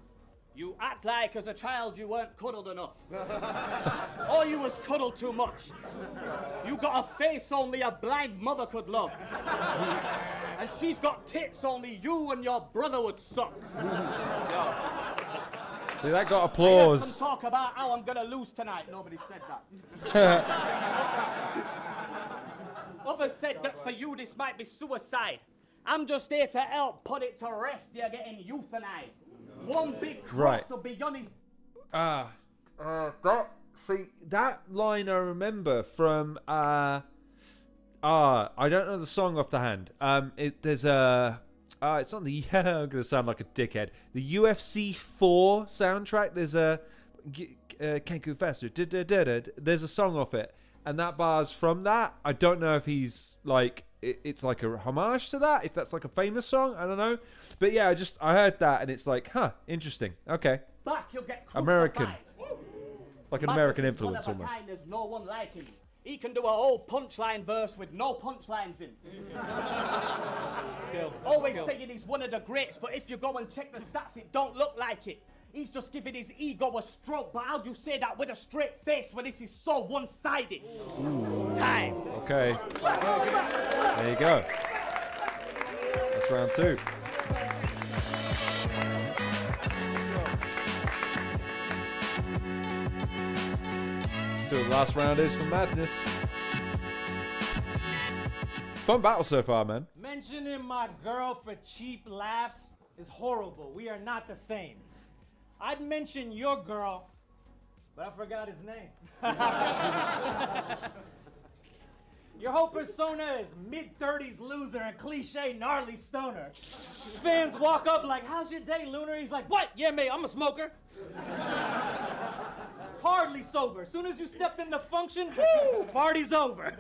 You act like as a child you weren't cuddled enough. Or you was cuddled too much. You got a face only a blind mother could love. And she's got tits only you and your brother would suck. See, that got applause. I heard some talk about how I'm gonna lose tonight. Nobody said that. Others said that for you this might be suicide. I'm just here to help put it to rest. You're getting euthanized. One big cross Right. will be on his... that line I remember from I don't know the song off the hand. There's a it's on the I'm gonna sound like a dickhead. The UFC 4 soundtrack. There's a Can't Go Faster. There's a song off it, and that bar's from that. I don't know if he's like it's like a homage to that. If that's like a famous song, I don't know. But yeah, I heard that, and it's like, interesting. Okay, Back, you'll get American. crucified. Like an Madness American is influence one of a almost. kind, there's no one like him. He can do a whole punchline verse with no punchlines in. Skill. Always Skill. saying he's one of the greats, but if you go and check the stats, it don't look like it. He's just giving his ego a stroke, but how do you say that with a straight face when this is so one-sided? Time. Okay. There you go. That's round 2. See what the last round is for Madness. Fun battle so far, man. Mentioning my girl for cheap laughs is horrible. We are not the same. I'd mention your girl, but I forgot his name. Your whole persona is mid-30s loser and cliche gnarly stoner. Fans walk up like, "How's your day, Lunar?" He's like, "What? Yeah, mate, I'm a smoker." Hardly sober. Soon as you stepped in the function, whoo, party's over.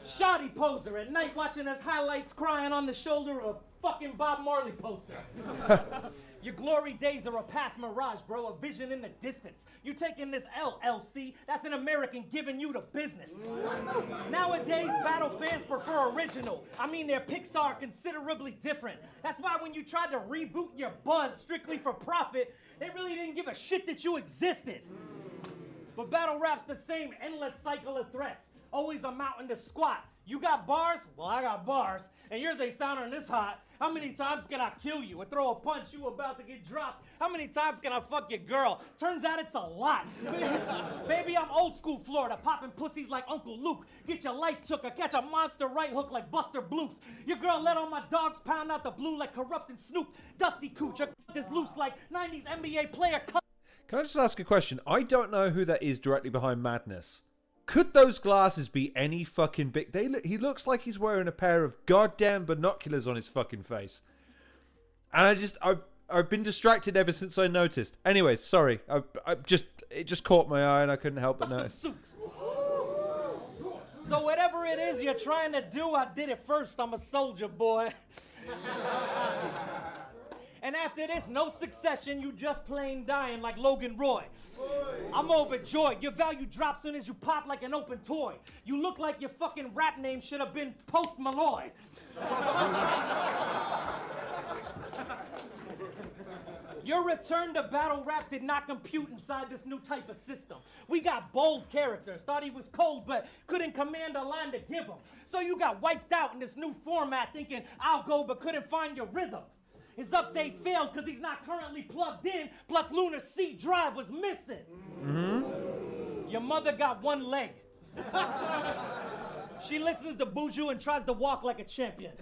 Shoddy poser at night watching his highlights crying on the shoulder of a fucking Bob Marley poster. Your glory days are a past mirage, bro, a vision in the distance. You taking this LLC, that's an American giving you the business. Nowadays, battle fans prefer original. I mean, their picks are considerably different. That's why when you tried to reboot your buzz strictly for profit, they really didn't give a shit that you existed. But battle rap's the same endless cycle of threats, always amounting to squat. You got bars? Well, I got bars, and yours ain't sounding this hot. How many times can I kill you or throw a punch you about to get dropped? How many times can I fuck your girl? Turns out it's a lot. Baby, I'm old school Florida, popping pussies like Uncle Luke. Get your life took or catch a monster right hook like Buster Bluth. Your girl let all my dogs pound out the blue like corrupting Snoop. Dusty Cooch, your is loose like 90s NBA player. Can I just ask a question? I don't know who that is directly behind Madness. Could those glasses be any fucking big? He looks like he's wearing a pair of goddamn binoculars on his fucking face. And I've been distracted ever since I noticed. Anyways, sorry. It just caught my eye and I couldn't help but notice. So whatever it is you're trying to do, I did it first. I'm a soldier, boy. And after this, no succession, you just plain dying like Logan Roy. I'm overjoyed. Your value drops soon as you pop like an open toy. You look like your fucking rap name should have been Post Malloy. Your return to battle rap did not compute inside this new type of system. We got bold characters, thought he was cold, but couldn't command a line to give him. So you got wiped out in this new format thinking, I'll go, but couldn't find your rhythm. His update failed because he's not currently plugged in, plus Lunar C drive was missing. Mm-hmm. Your mother got one leg. She listens to Buju and tries to walk like a champion.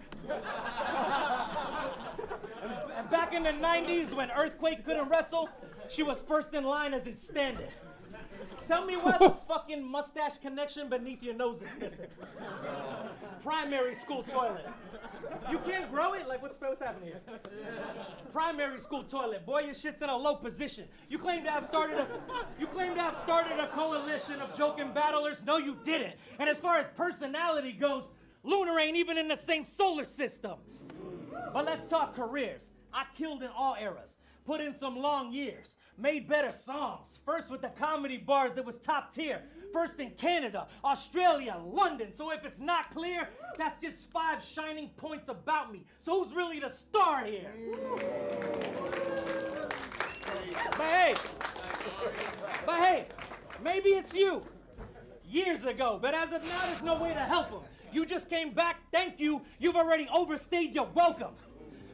And back in the 90s when Earthquake couldn't wrestle, she was first in line as his stand-in. Tell me why the fucking mustache connection beneath your nose is missing. Primary school toilet. You can't grow it? Like, what's happening here? Primary school toilet. Boy, your shit's in a low position. You claim to have started a coalition of joking battlers. No, you didn't. And as far as personality goes, Lunar ain't even in the same solar system. But let's talk careers. I killed in all eras. Put in some long years. Made better songs. First with the comedy bars that was top tier. First in Canada, Australia, London. So if it's not clear, that's just 5 shining points about me. So who's really the star here? But hey, maybe it's you. Years ago, but as of now, there's no way to help him. You just came back, thank you. You've already overstayed your welcome.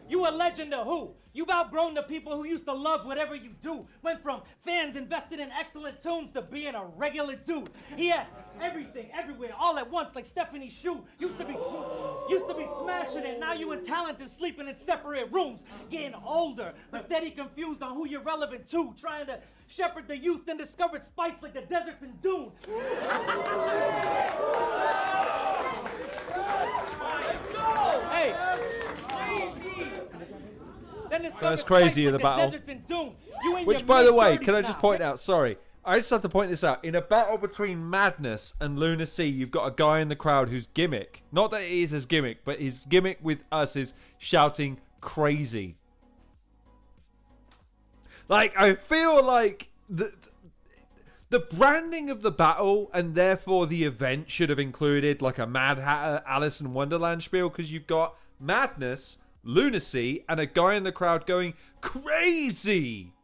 You a legend of who? You've outgrown the people who used to love whatever you do. Went from fans invested in excellent tunes to being a regular dude. He had everything, everywhere, all at once, like Stephanie's shoe. Used to be smashing it. Now you and Talented sleeping in separate rooms. Getting older, but steady confused on who you're relevant to. Trying to shepherd the youth and discovered spice like the deserts in Dune. Hey. That's crazy in the battle. Which, by the way, can I just point out, sorry, I just have to point this out. In a battle between Madness and Lunar C, you've got a guy in the crowd whose gimmick, not that it is his gimmick, but his gimmick with us is shouting crazy. Like, I feel like the branding of the battle and therefore the event should have included like a Mad Hatter Alice in Wonderland spiel, because you've got Madness, Lunar C, and a guy in the crowd going crazy.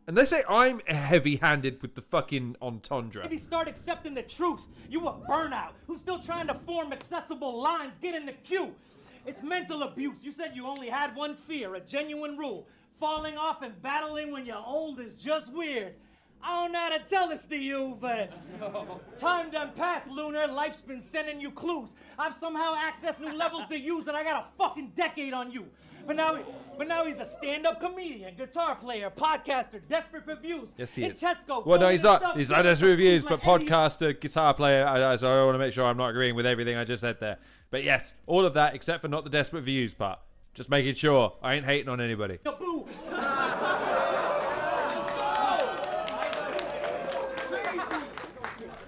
And they say I'm heavy-handed with the fucking entendre. Maybe start accepting the truth. You a burnout who's still trying to form accessible lines. Get in the queue. It's mental abuse. You said you only had one fear, a genuine rule. Falling off and battling when you're old is just weird. I don't know how to tell this to you, but time done passed, Lunar. Life's been sending you clues. I've somehow accessed new levels to use, and I got a fucking decade on you. But now he's a stand-up comedian, guitar player, podcaster, desperate for views. Yes, he is. Tesco, well, no, he's not. He's not desperate for views, but podcaster, guitar player. So I want to make sure I'm not agreeing with everything I just said there. But yes, all of that except for not the desperate views part. Just making sure I ain't hating on anybody.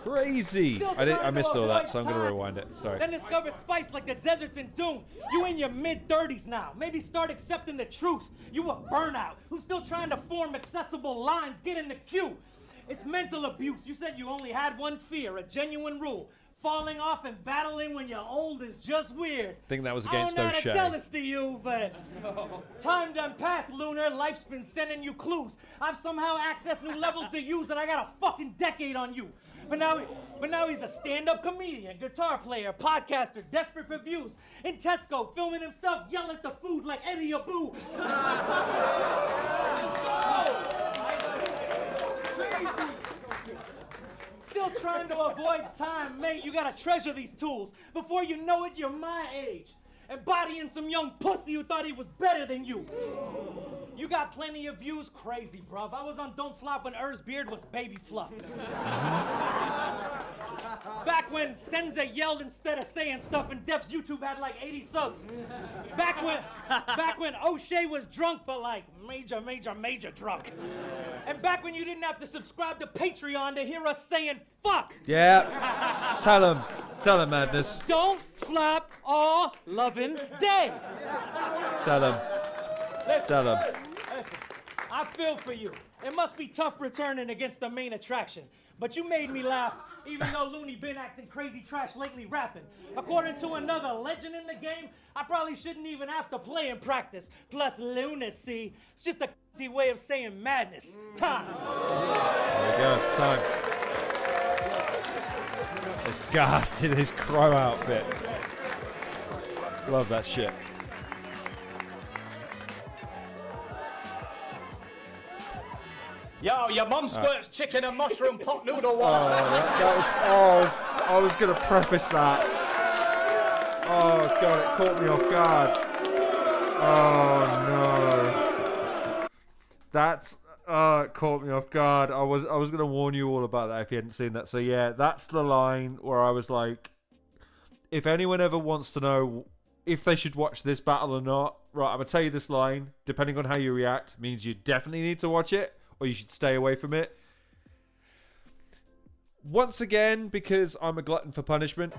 Crazy. I missed all that, so I'm going to rewind it. Sorry. Then discovered spice like the deserts in Dune. You in your mid-30s now. Maybe start accepting the truth. You a burnout who's still trying to form accessible lines. Get in the queue. It's mental abuse. You said you only had one fear, a genuine rule. Falling off and battling when you're old is just weird. I think that was against O'Shea. I don't know how to tell this to you, but time done passed, Lunar. Life's been sending you clues. I've somehow accessed new levels to use, and I got a fucking decade on you. But now he's a stand-up comedian, guitar player, podcaster, desperate for views. In Tesco, filming himself yell at the food like Eddie Abu. Crazy. Still trying to avoid time, mate. You gotta treasure these tools. Before you know it, you're my age. Embodying some young pussy who thought he was better than you. You got plenty of views, crazy, bruv. I was on Don't Flop when Er's beard was baby fluff. Back when Senza yelled instead of saying stuff and Def's YouTube had like 80 subs. Back when O'Shea was drunk, but like major drunk. And back when you didn't have to subscribe to Patreon to hear us saying fuck. Yeah. Tell him, Madness. Don't flop all loving day. Tell him. Listen, I feel for you. It must be tough returning against the main attraction. But you made me laugh, even though Looney been acting crazy trash lately rapping. According to another legend in the game, I probably shouldn't even have to play in practice. Plus Lunar C, it's just a way of saying madness. Time. There we go, time. This ghast in his crow outfit. Love that shit. Yo, your mum squirts chicken and mushroom pot noodle water. I was going to preface that. Oh, God, it caught me off guard. Oh, no. It caught me off guard. I was going to warn you all about that if you hadn't seen that. So, yeah, that's the line where I was like, if anyone ever wants to know if they should watch this battle or not, right, I'm going to tell you this line. Depending on how you react, means you definitely need to watch it, or you should stay away from it. Once again, because I'm a glutton for punishment.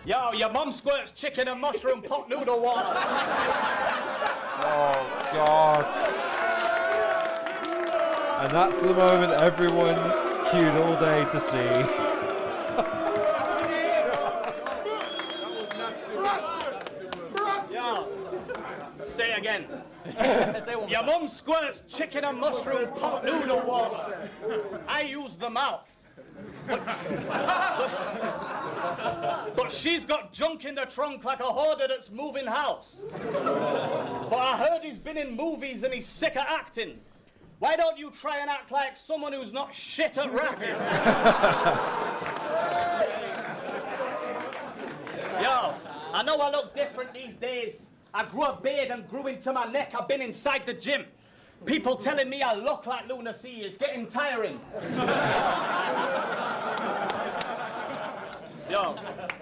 Yo, your mum squirts chicken and mushroom pot noodle water. Oh, God. And that's the moment everyone queued all day to see. Yo, say again. Your mum squirts chicken and mushroom pot noodle water. I use the mouth. But she's got junk in the trunk like a hoarder that's moving house. But I heard he's been in movies and he's sick of acting. Why don't you try and act like someone who's not shit at rapping? Yo, I know I look different these days. I grew a beard and grew into my neck. I've been inside the gym. People telling me I look like Lunar C. It's getting tiring. Yo,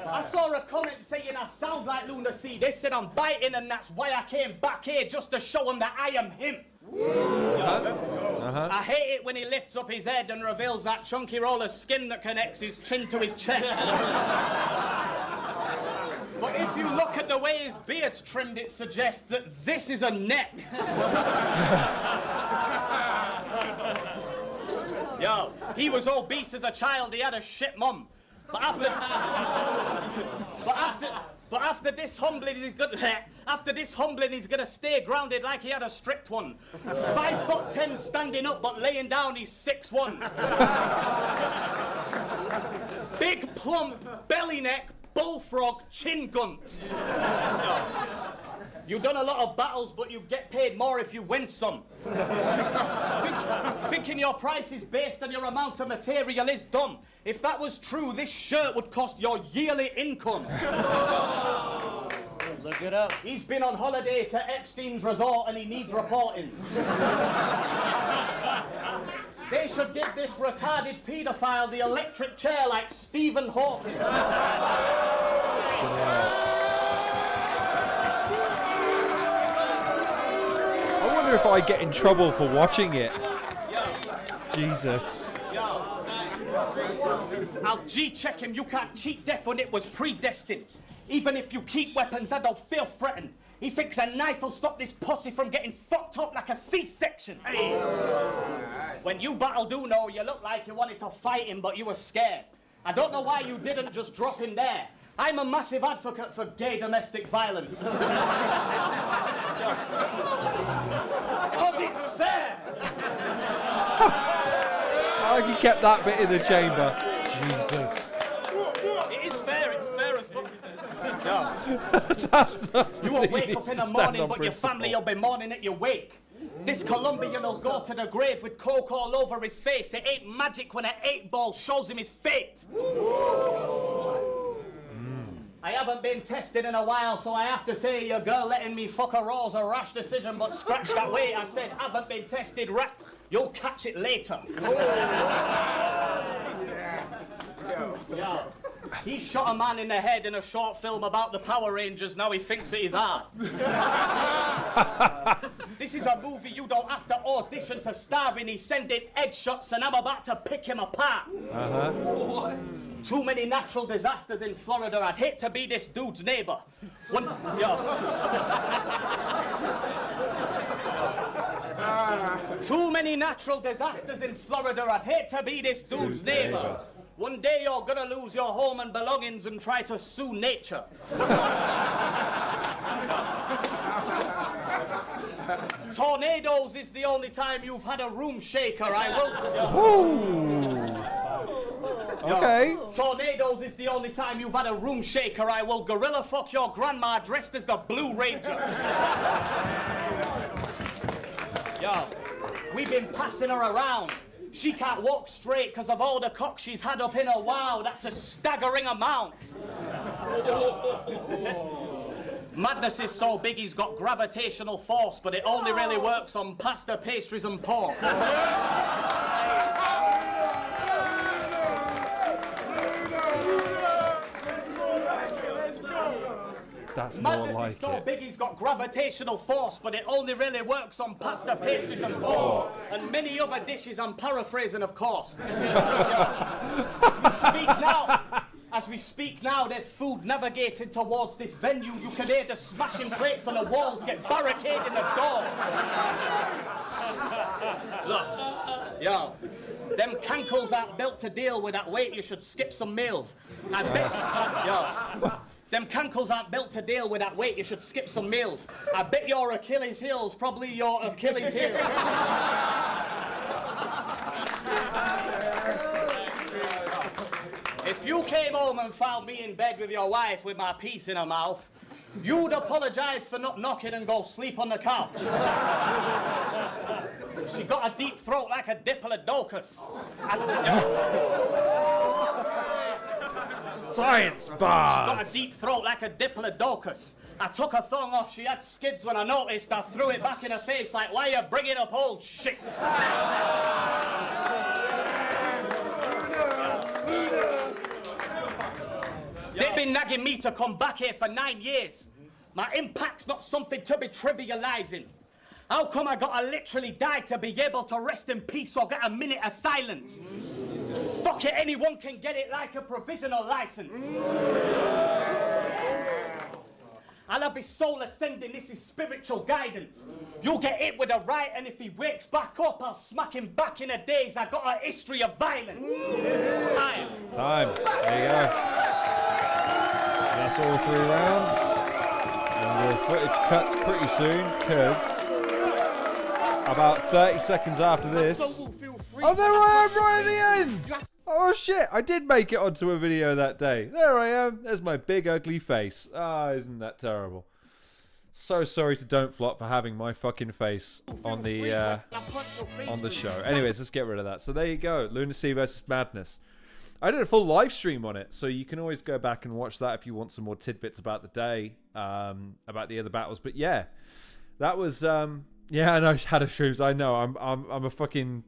I saw a comment saying I sound like Lunar C. They said I'm biting and that's why I came back here, just to show them that I am him. I hate it when he lifts up his head and reveals that chunky roll of skin that connects his chin to his chest. But if you look at the way his beard's trimmed, it suggests that this is a neck. Yo, he was obese as a child, he had a shit mum. But after this humbling, he's gonna stay grounded like he had a strict one. 5'10" standing up, but laying down he's 6'1". Big plump belly neck, bullfrog, chin gunt. You've done a lot of battles, but you get paid more if you win some. Thinking your price is based on your amount of material is dumb. If that was true, this shirt would cost your yearly income. Look it up. He's been on holiday to Epstein's resort and he needs reporting. They should give this retarded paedophile the electric chair like Stephen Hawking. I wonder if I get in trouble for watching it. Jesus. I'll G-check him. You can't cheat death when it was predestined. Even if you keep weapons, I don't feel threatened. He thinks a knife will stop this pussy from getting fucked up like a C-section. Hey. When you battle Duno, you look like you wanted to fight him, but you were scared. I don't know why you didn't just drop him there. I'm a massive advocate for gay domestic violence. Because it's fair. I like he kept that bit in the chamber. Jesus. It is fair, it's fair as fuck. No. You will wake up in the morning, but your family will be mourning at your wake. This Colombian will go to the grave with coke all over his face. It ain't magic when an 8-ball shows him his fate. I haven't been tested in a while, so I have to say your girl letting me fuck her raw's a rash decision, but scratch that way. I said, haven't been tested, rat. You'll catch it later. Yeah. He shot a man in the head in a short film about the Power Rangers. Now he thinks it is hard. This is a movie you don't have to audition to star in. He's sending headshots and I'm about to pick him apart. What? Too many natural disasters in Florida. I'd hate to be this dude's neighbor. Too many natural disasters in Florida. I'd hate to be this dude's neighbor. One day you're gonna lose your home and belongings and try to sue nature. Tornadoes is the only time you've had a room shaker. I will. Okay. Tornadoes is the only time you've had a room shaker. I will gorilla fuck your grandma dressed as the Blue Ranger. Yo, we've been passing her around. She can't walk straight because of all the cock she's had up in her. Wow, that's a staggering amount. Madness is so big he's got gravitational force, but it only really works on pasta, pastries and pork. That's more Madness like is so it. big he's got gravitational force, but it only really works on pasta, pastries and pork. And many other dishes I'm paraphrasing, of course. As we speak now, there's food navigating towards this venue. You can hear the smashing plates on the walls get barricading the door. Look, yo, them cankles aren't built to deal with that weight. You should skip some meals. I bet, yo, them cankles aren't built to deal with that weight. You should skip some meals. I bet your Achilles heel's probably your Achilles heel. If you came home and found me in bed with your wife with my piece in her mouth, you'd apologise for not knocking and go sleep on the couch. She got a deep throat like a diplodocus. Science She got a bars. deep throat like a diplodocus. I took her thong off, she had skids when I noticed. I threw it back in her face like, why are you bringing up old shit? They've been nagging me to come back here for 9 years. My impact's not something to be trivialising. How come I gotta literally die to be able to rest in peace or get a minute of silence? Fuck it, anyone can get it like a provisional license. I'll have his soul ascending, this is spiritual guidance. You'll get hit with a right, and if he wakes back up, I'll smack him back in a daze. I got a history of violence. Time. Time. There you go. That's all 3 rounds. And the footage cuts pretty soon, because about 30 seconds after this... Oh, there I am right at the end! Oh shit, I did make it onto a video that day. There I am. There's my big ugly face. Ah, isn't that terrible? So sorry to Don't Flop for having my fucking face on the show. Anyways, let's get rid of that. So there you go, Lunar C versus Madness. I did a full live stream on it, so you can always go back and watch that if you want some more tidbits about the day, about the other battles. But yeah, that was yeah, I know Shadow Shrooms. I know I'm a fucking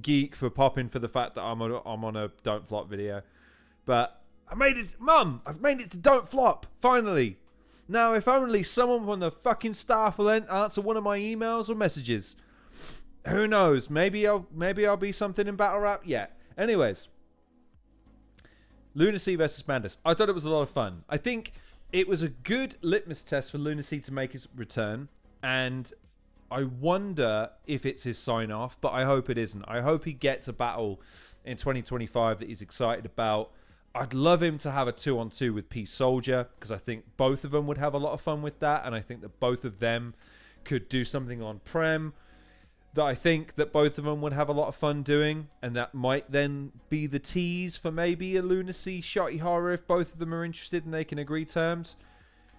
geek for popping for the fact that I'm on a Don't Flop video, but I made it, Mum. I've made it to Don't Flop finally. Now, if only someone from the fucking staff will answer one of my emails or messages. Who knows? Maybe I'll be something in battle rap yet. Anyways, Lunar C versus Madness. I thought it was a lot of fun. I think it was a good litmus test for Lunar C to make his return, and I wonder if it's his sign-off, but I hope it isn't. I hope he gets a battle in 2025 that he's excited about. I'd love him to have a 2-on-2 with Peace Soldier, because I think both of them would have a lot of fun with that, and I think that both of them could do something on Prem that I think that both of them would have a lot of fun doing, and that might then be the tease for maybe a Lunar C Shotty Horror if both of them are interested and they can agree terms.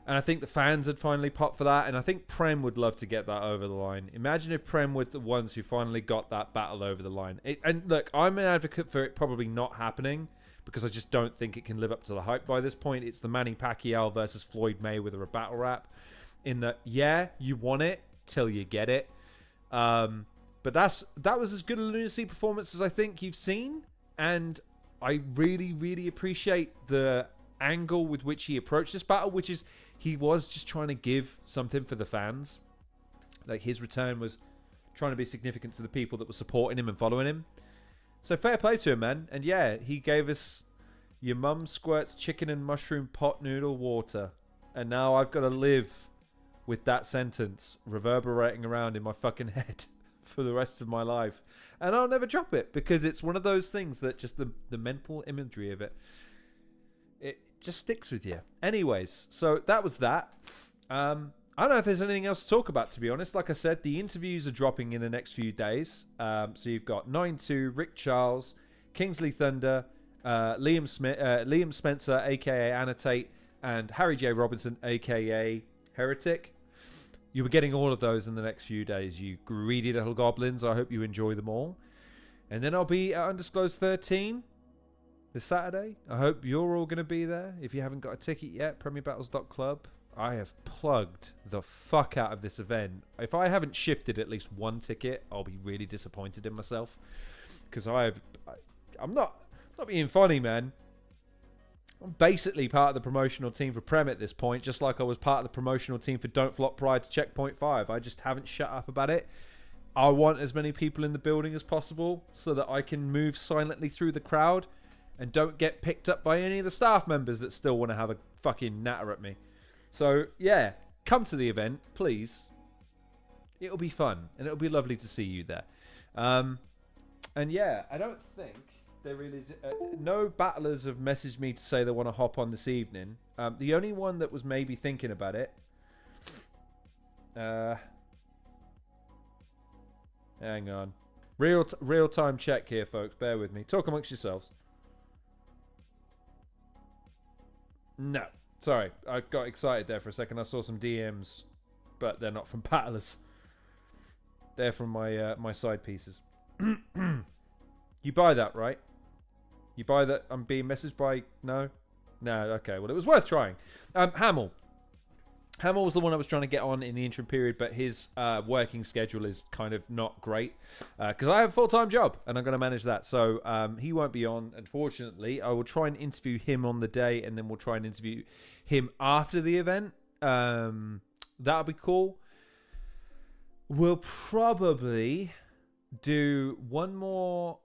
And I think the fans would finally pop for that. And I think Prem would love to get that over the line. Imagine if Prem were the ones who finally got that battle over the line. And look, I'm an advocate for it probably not happening, because I just don't think it can live up to the hype by this point. It's the Manny Pacquiao versus Floyd Mayweather a battle rap. In that, yeah, you want it till you get it. But that was as good a Lunar C performance as I think you've seen. And I really, really appreciate the angle with which he approached this battle, which is he was just trying to give something for the fans. Like, his return was trying to be significant to the people that were supporting him and following him. So fair play to him, man. And yeah, he gave us your mum squirts chicken and mushroom pot noodle water. And now I've got to live with that sentence reverberating around in my fucking head for the rest of my life. And I'll never drop it, because it's one of those things that just the mental imagery of it just sticks with you. Anyways, so that was that. I don't know if there's anything else to talk about, to be honest. Like I said, the interviews are dropping in the next few days. So you've got 9-2, Rick Charles, Kingsley Thunder, Liam Spencer, a.k.a. Annotate, and Harry J. Robinson, a.k.a. Heretic. You'll be getting all of those in the next few days, you greedy little goblins. I hope you enjoy them all. And then I'll be at Undisclosed 13 this Saturday. I hope you're all going to be there. If you haven't got a ticket yet, premierbattles.club. I have plugged the fuck out of this event. If I haven't shifted at least one ticket, I'll be really disappointed in myself. Because I'm not being funny, man. I'm basically part of the promotional team for Prem at this point, just like I was part of the promotional team for Don't Flop prior to Checkpoint 5. I just haven't shut up about it. I want as many people in the building as possible so that I can move silently through the crowd and don't get picked up by any of the staff members that still want to have a fucking natter at me. So, yeah, come to the event, please. It'll be fun, and it'll be lovely to see you there. And yeah, I don't think there really is... no battlers have messaged me to say they want to hop on this evening. The only one that was maybe thinking about it... hang on. Real-time check here, folks. Bear with me. Talk amongst yourselves. No. Sorry, I got excited there for a second. I saw some DMs, but they're not from battlers. They're from my side pieces. You buy that, right? You buy that I'm being messaged by... No? No, okay. Well, it was worth trying. Hamill. Hamill was the one I was trying to get on in the interim period, but his working schedule is kind of not great because I have a full-time job and I'm going to manage that. So he won't be on, unfortunately. I will try and interview him on the day, and then we'll try and interview him after the event. That'll be cool. We'll probably do one more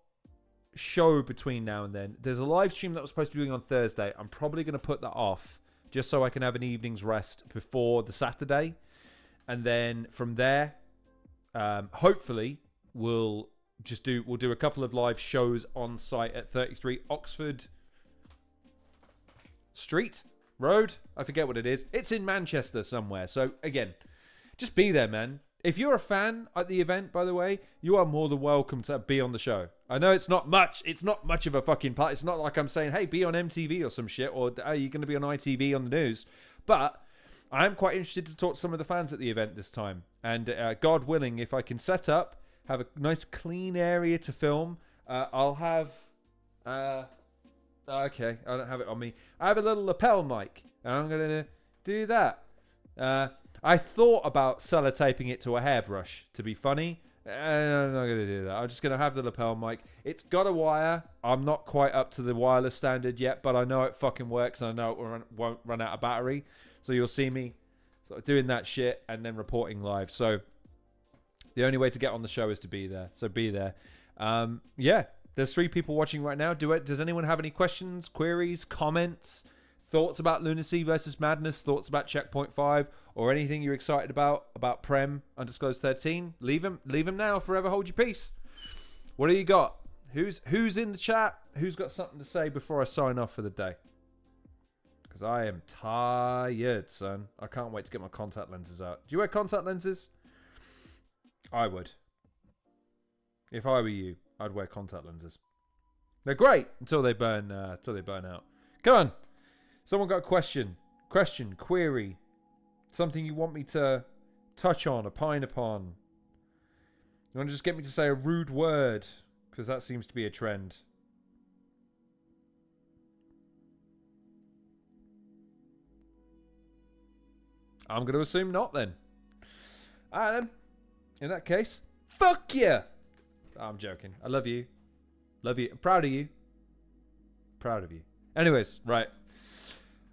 show between now and then. There's a live stream that I was supposed to be doing on Thursday. I'm probably going to put that off just so I can have an evening's rest before the Saturday. And then from there, hopefully, we'll do a couple of live shows on site at 33 Oxford Street Road. I forget what it is. It's in Manchester somewhere. So again, just be there, man. If you're a fan at the event, by the way, you are more than welcome to be on the show. I know it's not much. It's not much of a fucking part. It's not like I'm saying, hey, be on MTV or some shit, or are you going to be on ITV on the news? But I am quite interested to talk to some of the fans at the event this time. And God willing, if I can set up, have a nice clean area to film, I'll have... okay, I don't have it on me. I have a little lapel mic, and I'm going to do that. I thought about sellotaping it to a hairbrush to be funny. I'm not going to do that. I'm just going to have the lapel mic. It's got a wire. I'm not quite up to the wireless standard yet, but I know it fucking works, and I know it won't run out of battery. So you'll see me sort of doing that shit and then reporting live. So the only way to get on the show is to be there. So be there. Yeah, there's 3 people watching right now. Does anyone have any questions, queries, comments, thoughts about Lunar C versus Madness, thoughts about Checkpoint 5, or anything you're excited about Prem Undisclosed 13? Leave them now. Forever hold your peace. What do you got? Who's in the chat? Who's got something to say before I sign off for the day? Because I am tired, son. I can't wait to get my contact lenses out. Do you wear contact lenses? I would. If I were you, I'd wear contact lenses. They're great until they burn out. Come on. Someone got a question, query, something you want me to touch on, opine upon. You want to just get me to say a rude word? Because that seems to be a trend. I'm going to assume not then. Alright then. In that case, fuck you! I'm joking. I love you. Love you. I'm proud of you. Proud of you. Anyways, right.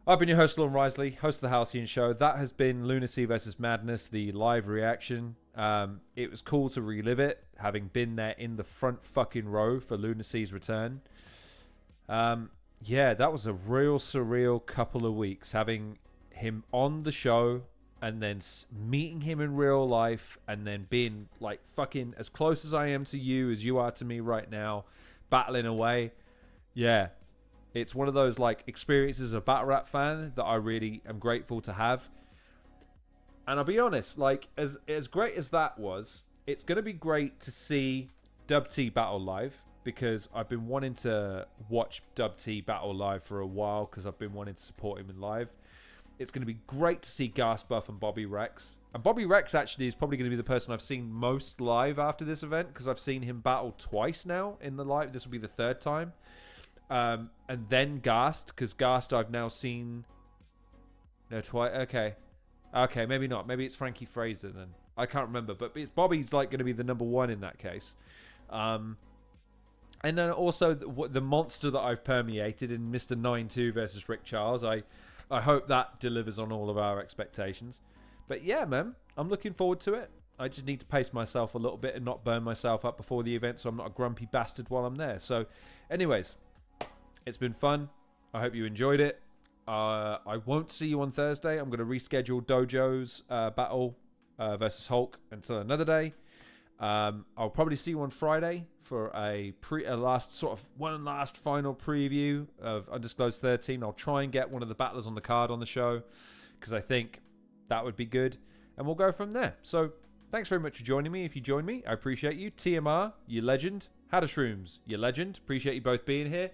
I've been your host, Lunar Risley, host of the Halcyon Show. That has been Lunar C versus Madness, the live reaction. It was cool to relive it, having been there in the front fucking row for Lunar C's return. Yeah, that was a real surreal couple of weeks, having him on the show and then meeting him in real life and then being like fucking as close as I am to you as you are to me right now, battling away. Yeah. It's one of those like experiences as a battle rap fan that I really am grateful to have. And I'll be honest, like as great as that was, it's going to be great to see Dub T battle live, because I've been wanting to watch Dub T battle live for a while because I've been wanting to support him in live. It's going to be great to see Gas Buff and Bobby Rex. And Bobby Rex actually is probably going to be the person I've seen most live after this event, because I've seen him battle twice now in the live. This will be the 3rd time. And then Gast, because Gast I've now seen... No, twice. Okay, maybe not. Maybe it's Frankie Fraser then. I can't remember. But Bobby's like going to be the number 1 in that case. And then also the monster that I've permeated in Mr. 9-2 versus Rick Charles. I hope that delivers on all of our expectations. But yeah, man, I'm looking forward to it. I just need to pace myself a little bit and not burn myself up before the event, so I'm not a grumpy bastard while I'm there. So, anyways, it's been fun. I hope you enjoyed it. I won't see you on Thursday. I'm going to reschedule Dojo's battle versus Hulk until another day. I'll probably see you on Friday for a last final preview of Undisclosed 13. I'll try and get one of the battlers on the card on the show, because I think that would be good, and we'll go from there. So thanks very much for joining me. If you join me, I appreciate you. TMR, you legend. Hadda Shrooms, you legend. Appreciate you both being here.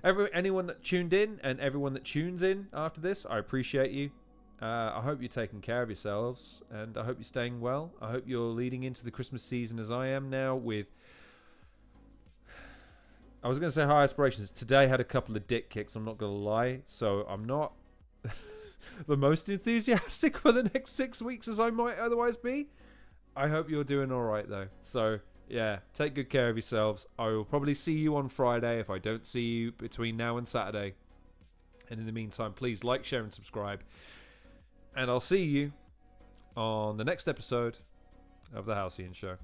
anyone that tuned in and everyone that tunes in after this, I appreciate you. I hope you're taking care of yourselves, and I hope you're staying well. I hope you're leading into the Christmas season as I am now with... I was going to say high aspirations. Today had a couple of dick kicks, I'm not going to lie. So I'm not the most enthusiastic for the next 6 weeks as I might otherwise be. I hope you're doing all right, though. So, yeah, take good care of yourselves. I will probably see you on Friday if I don't see you between now and Saturday. And in the meantime, please like, share, and subscribe. And I'll see you on the next episode of The Halcyon Show.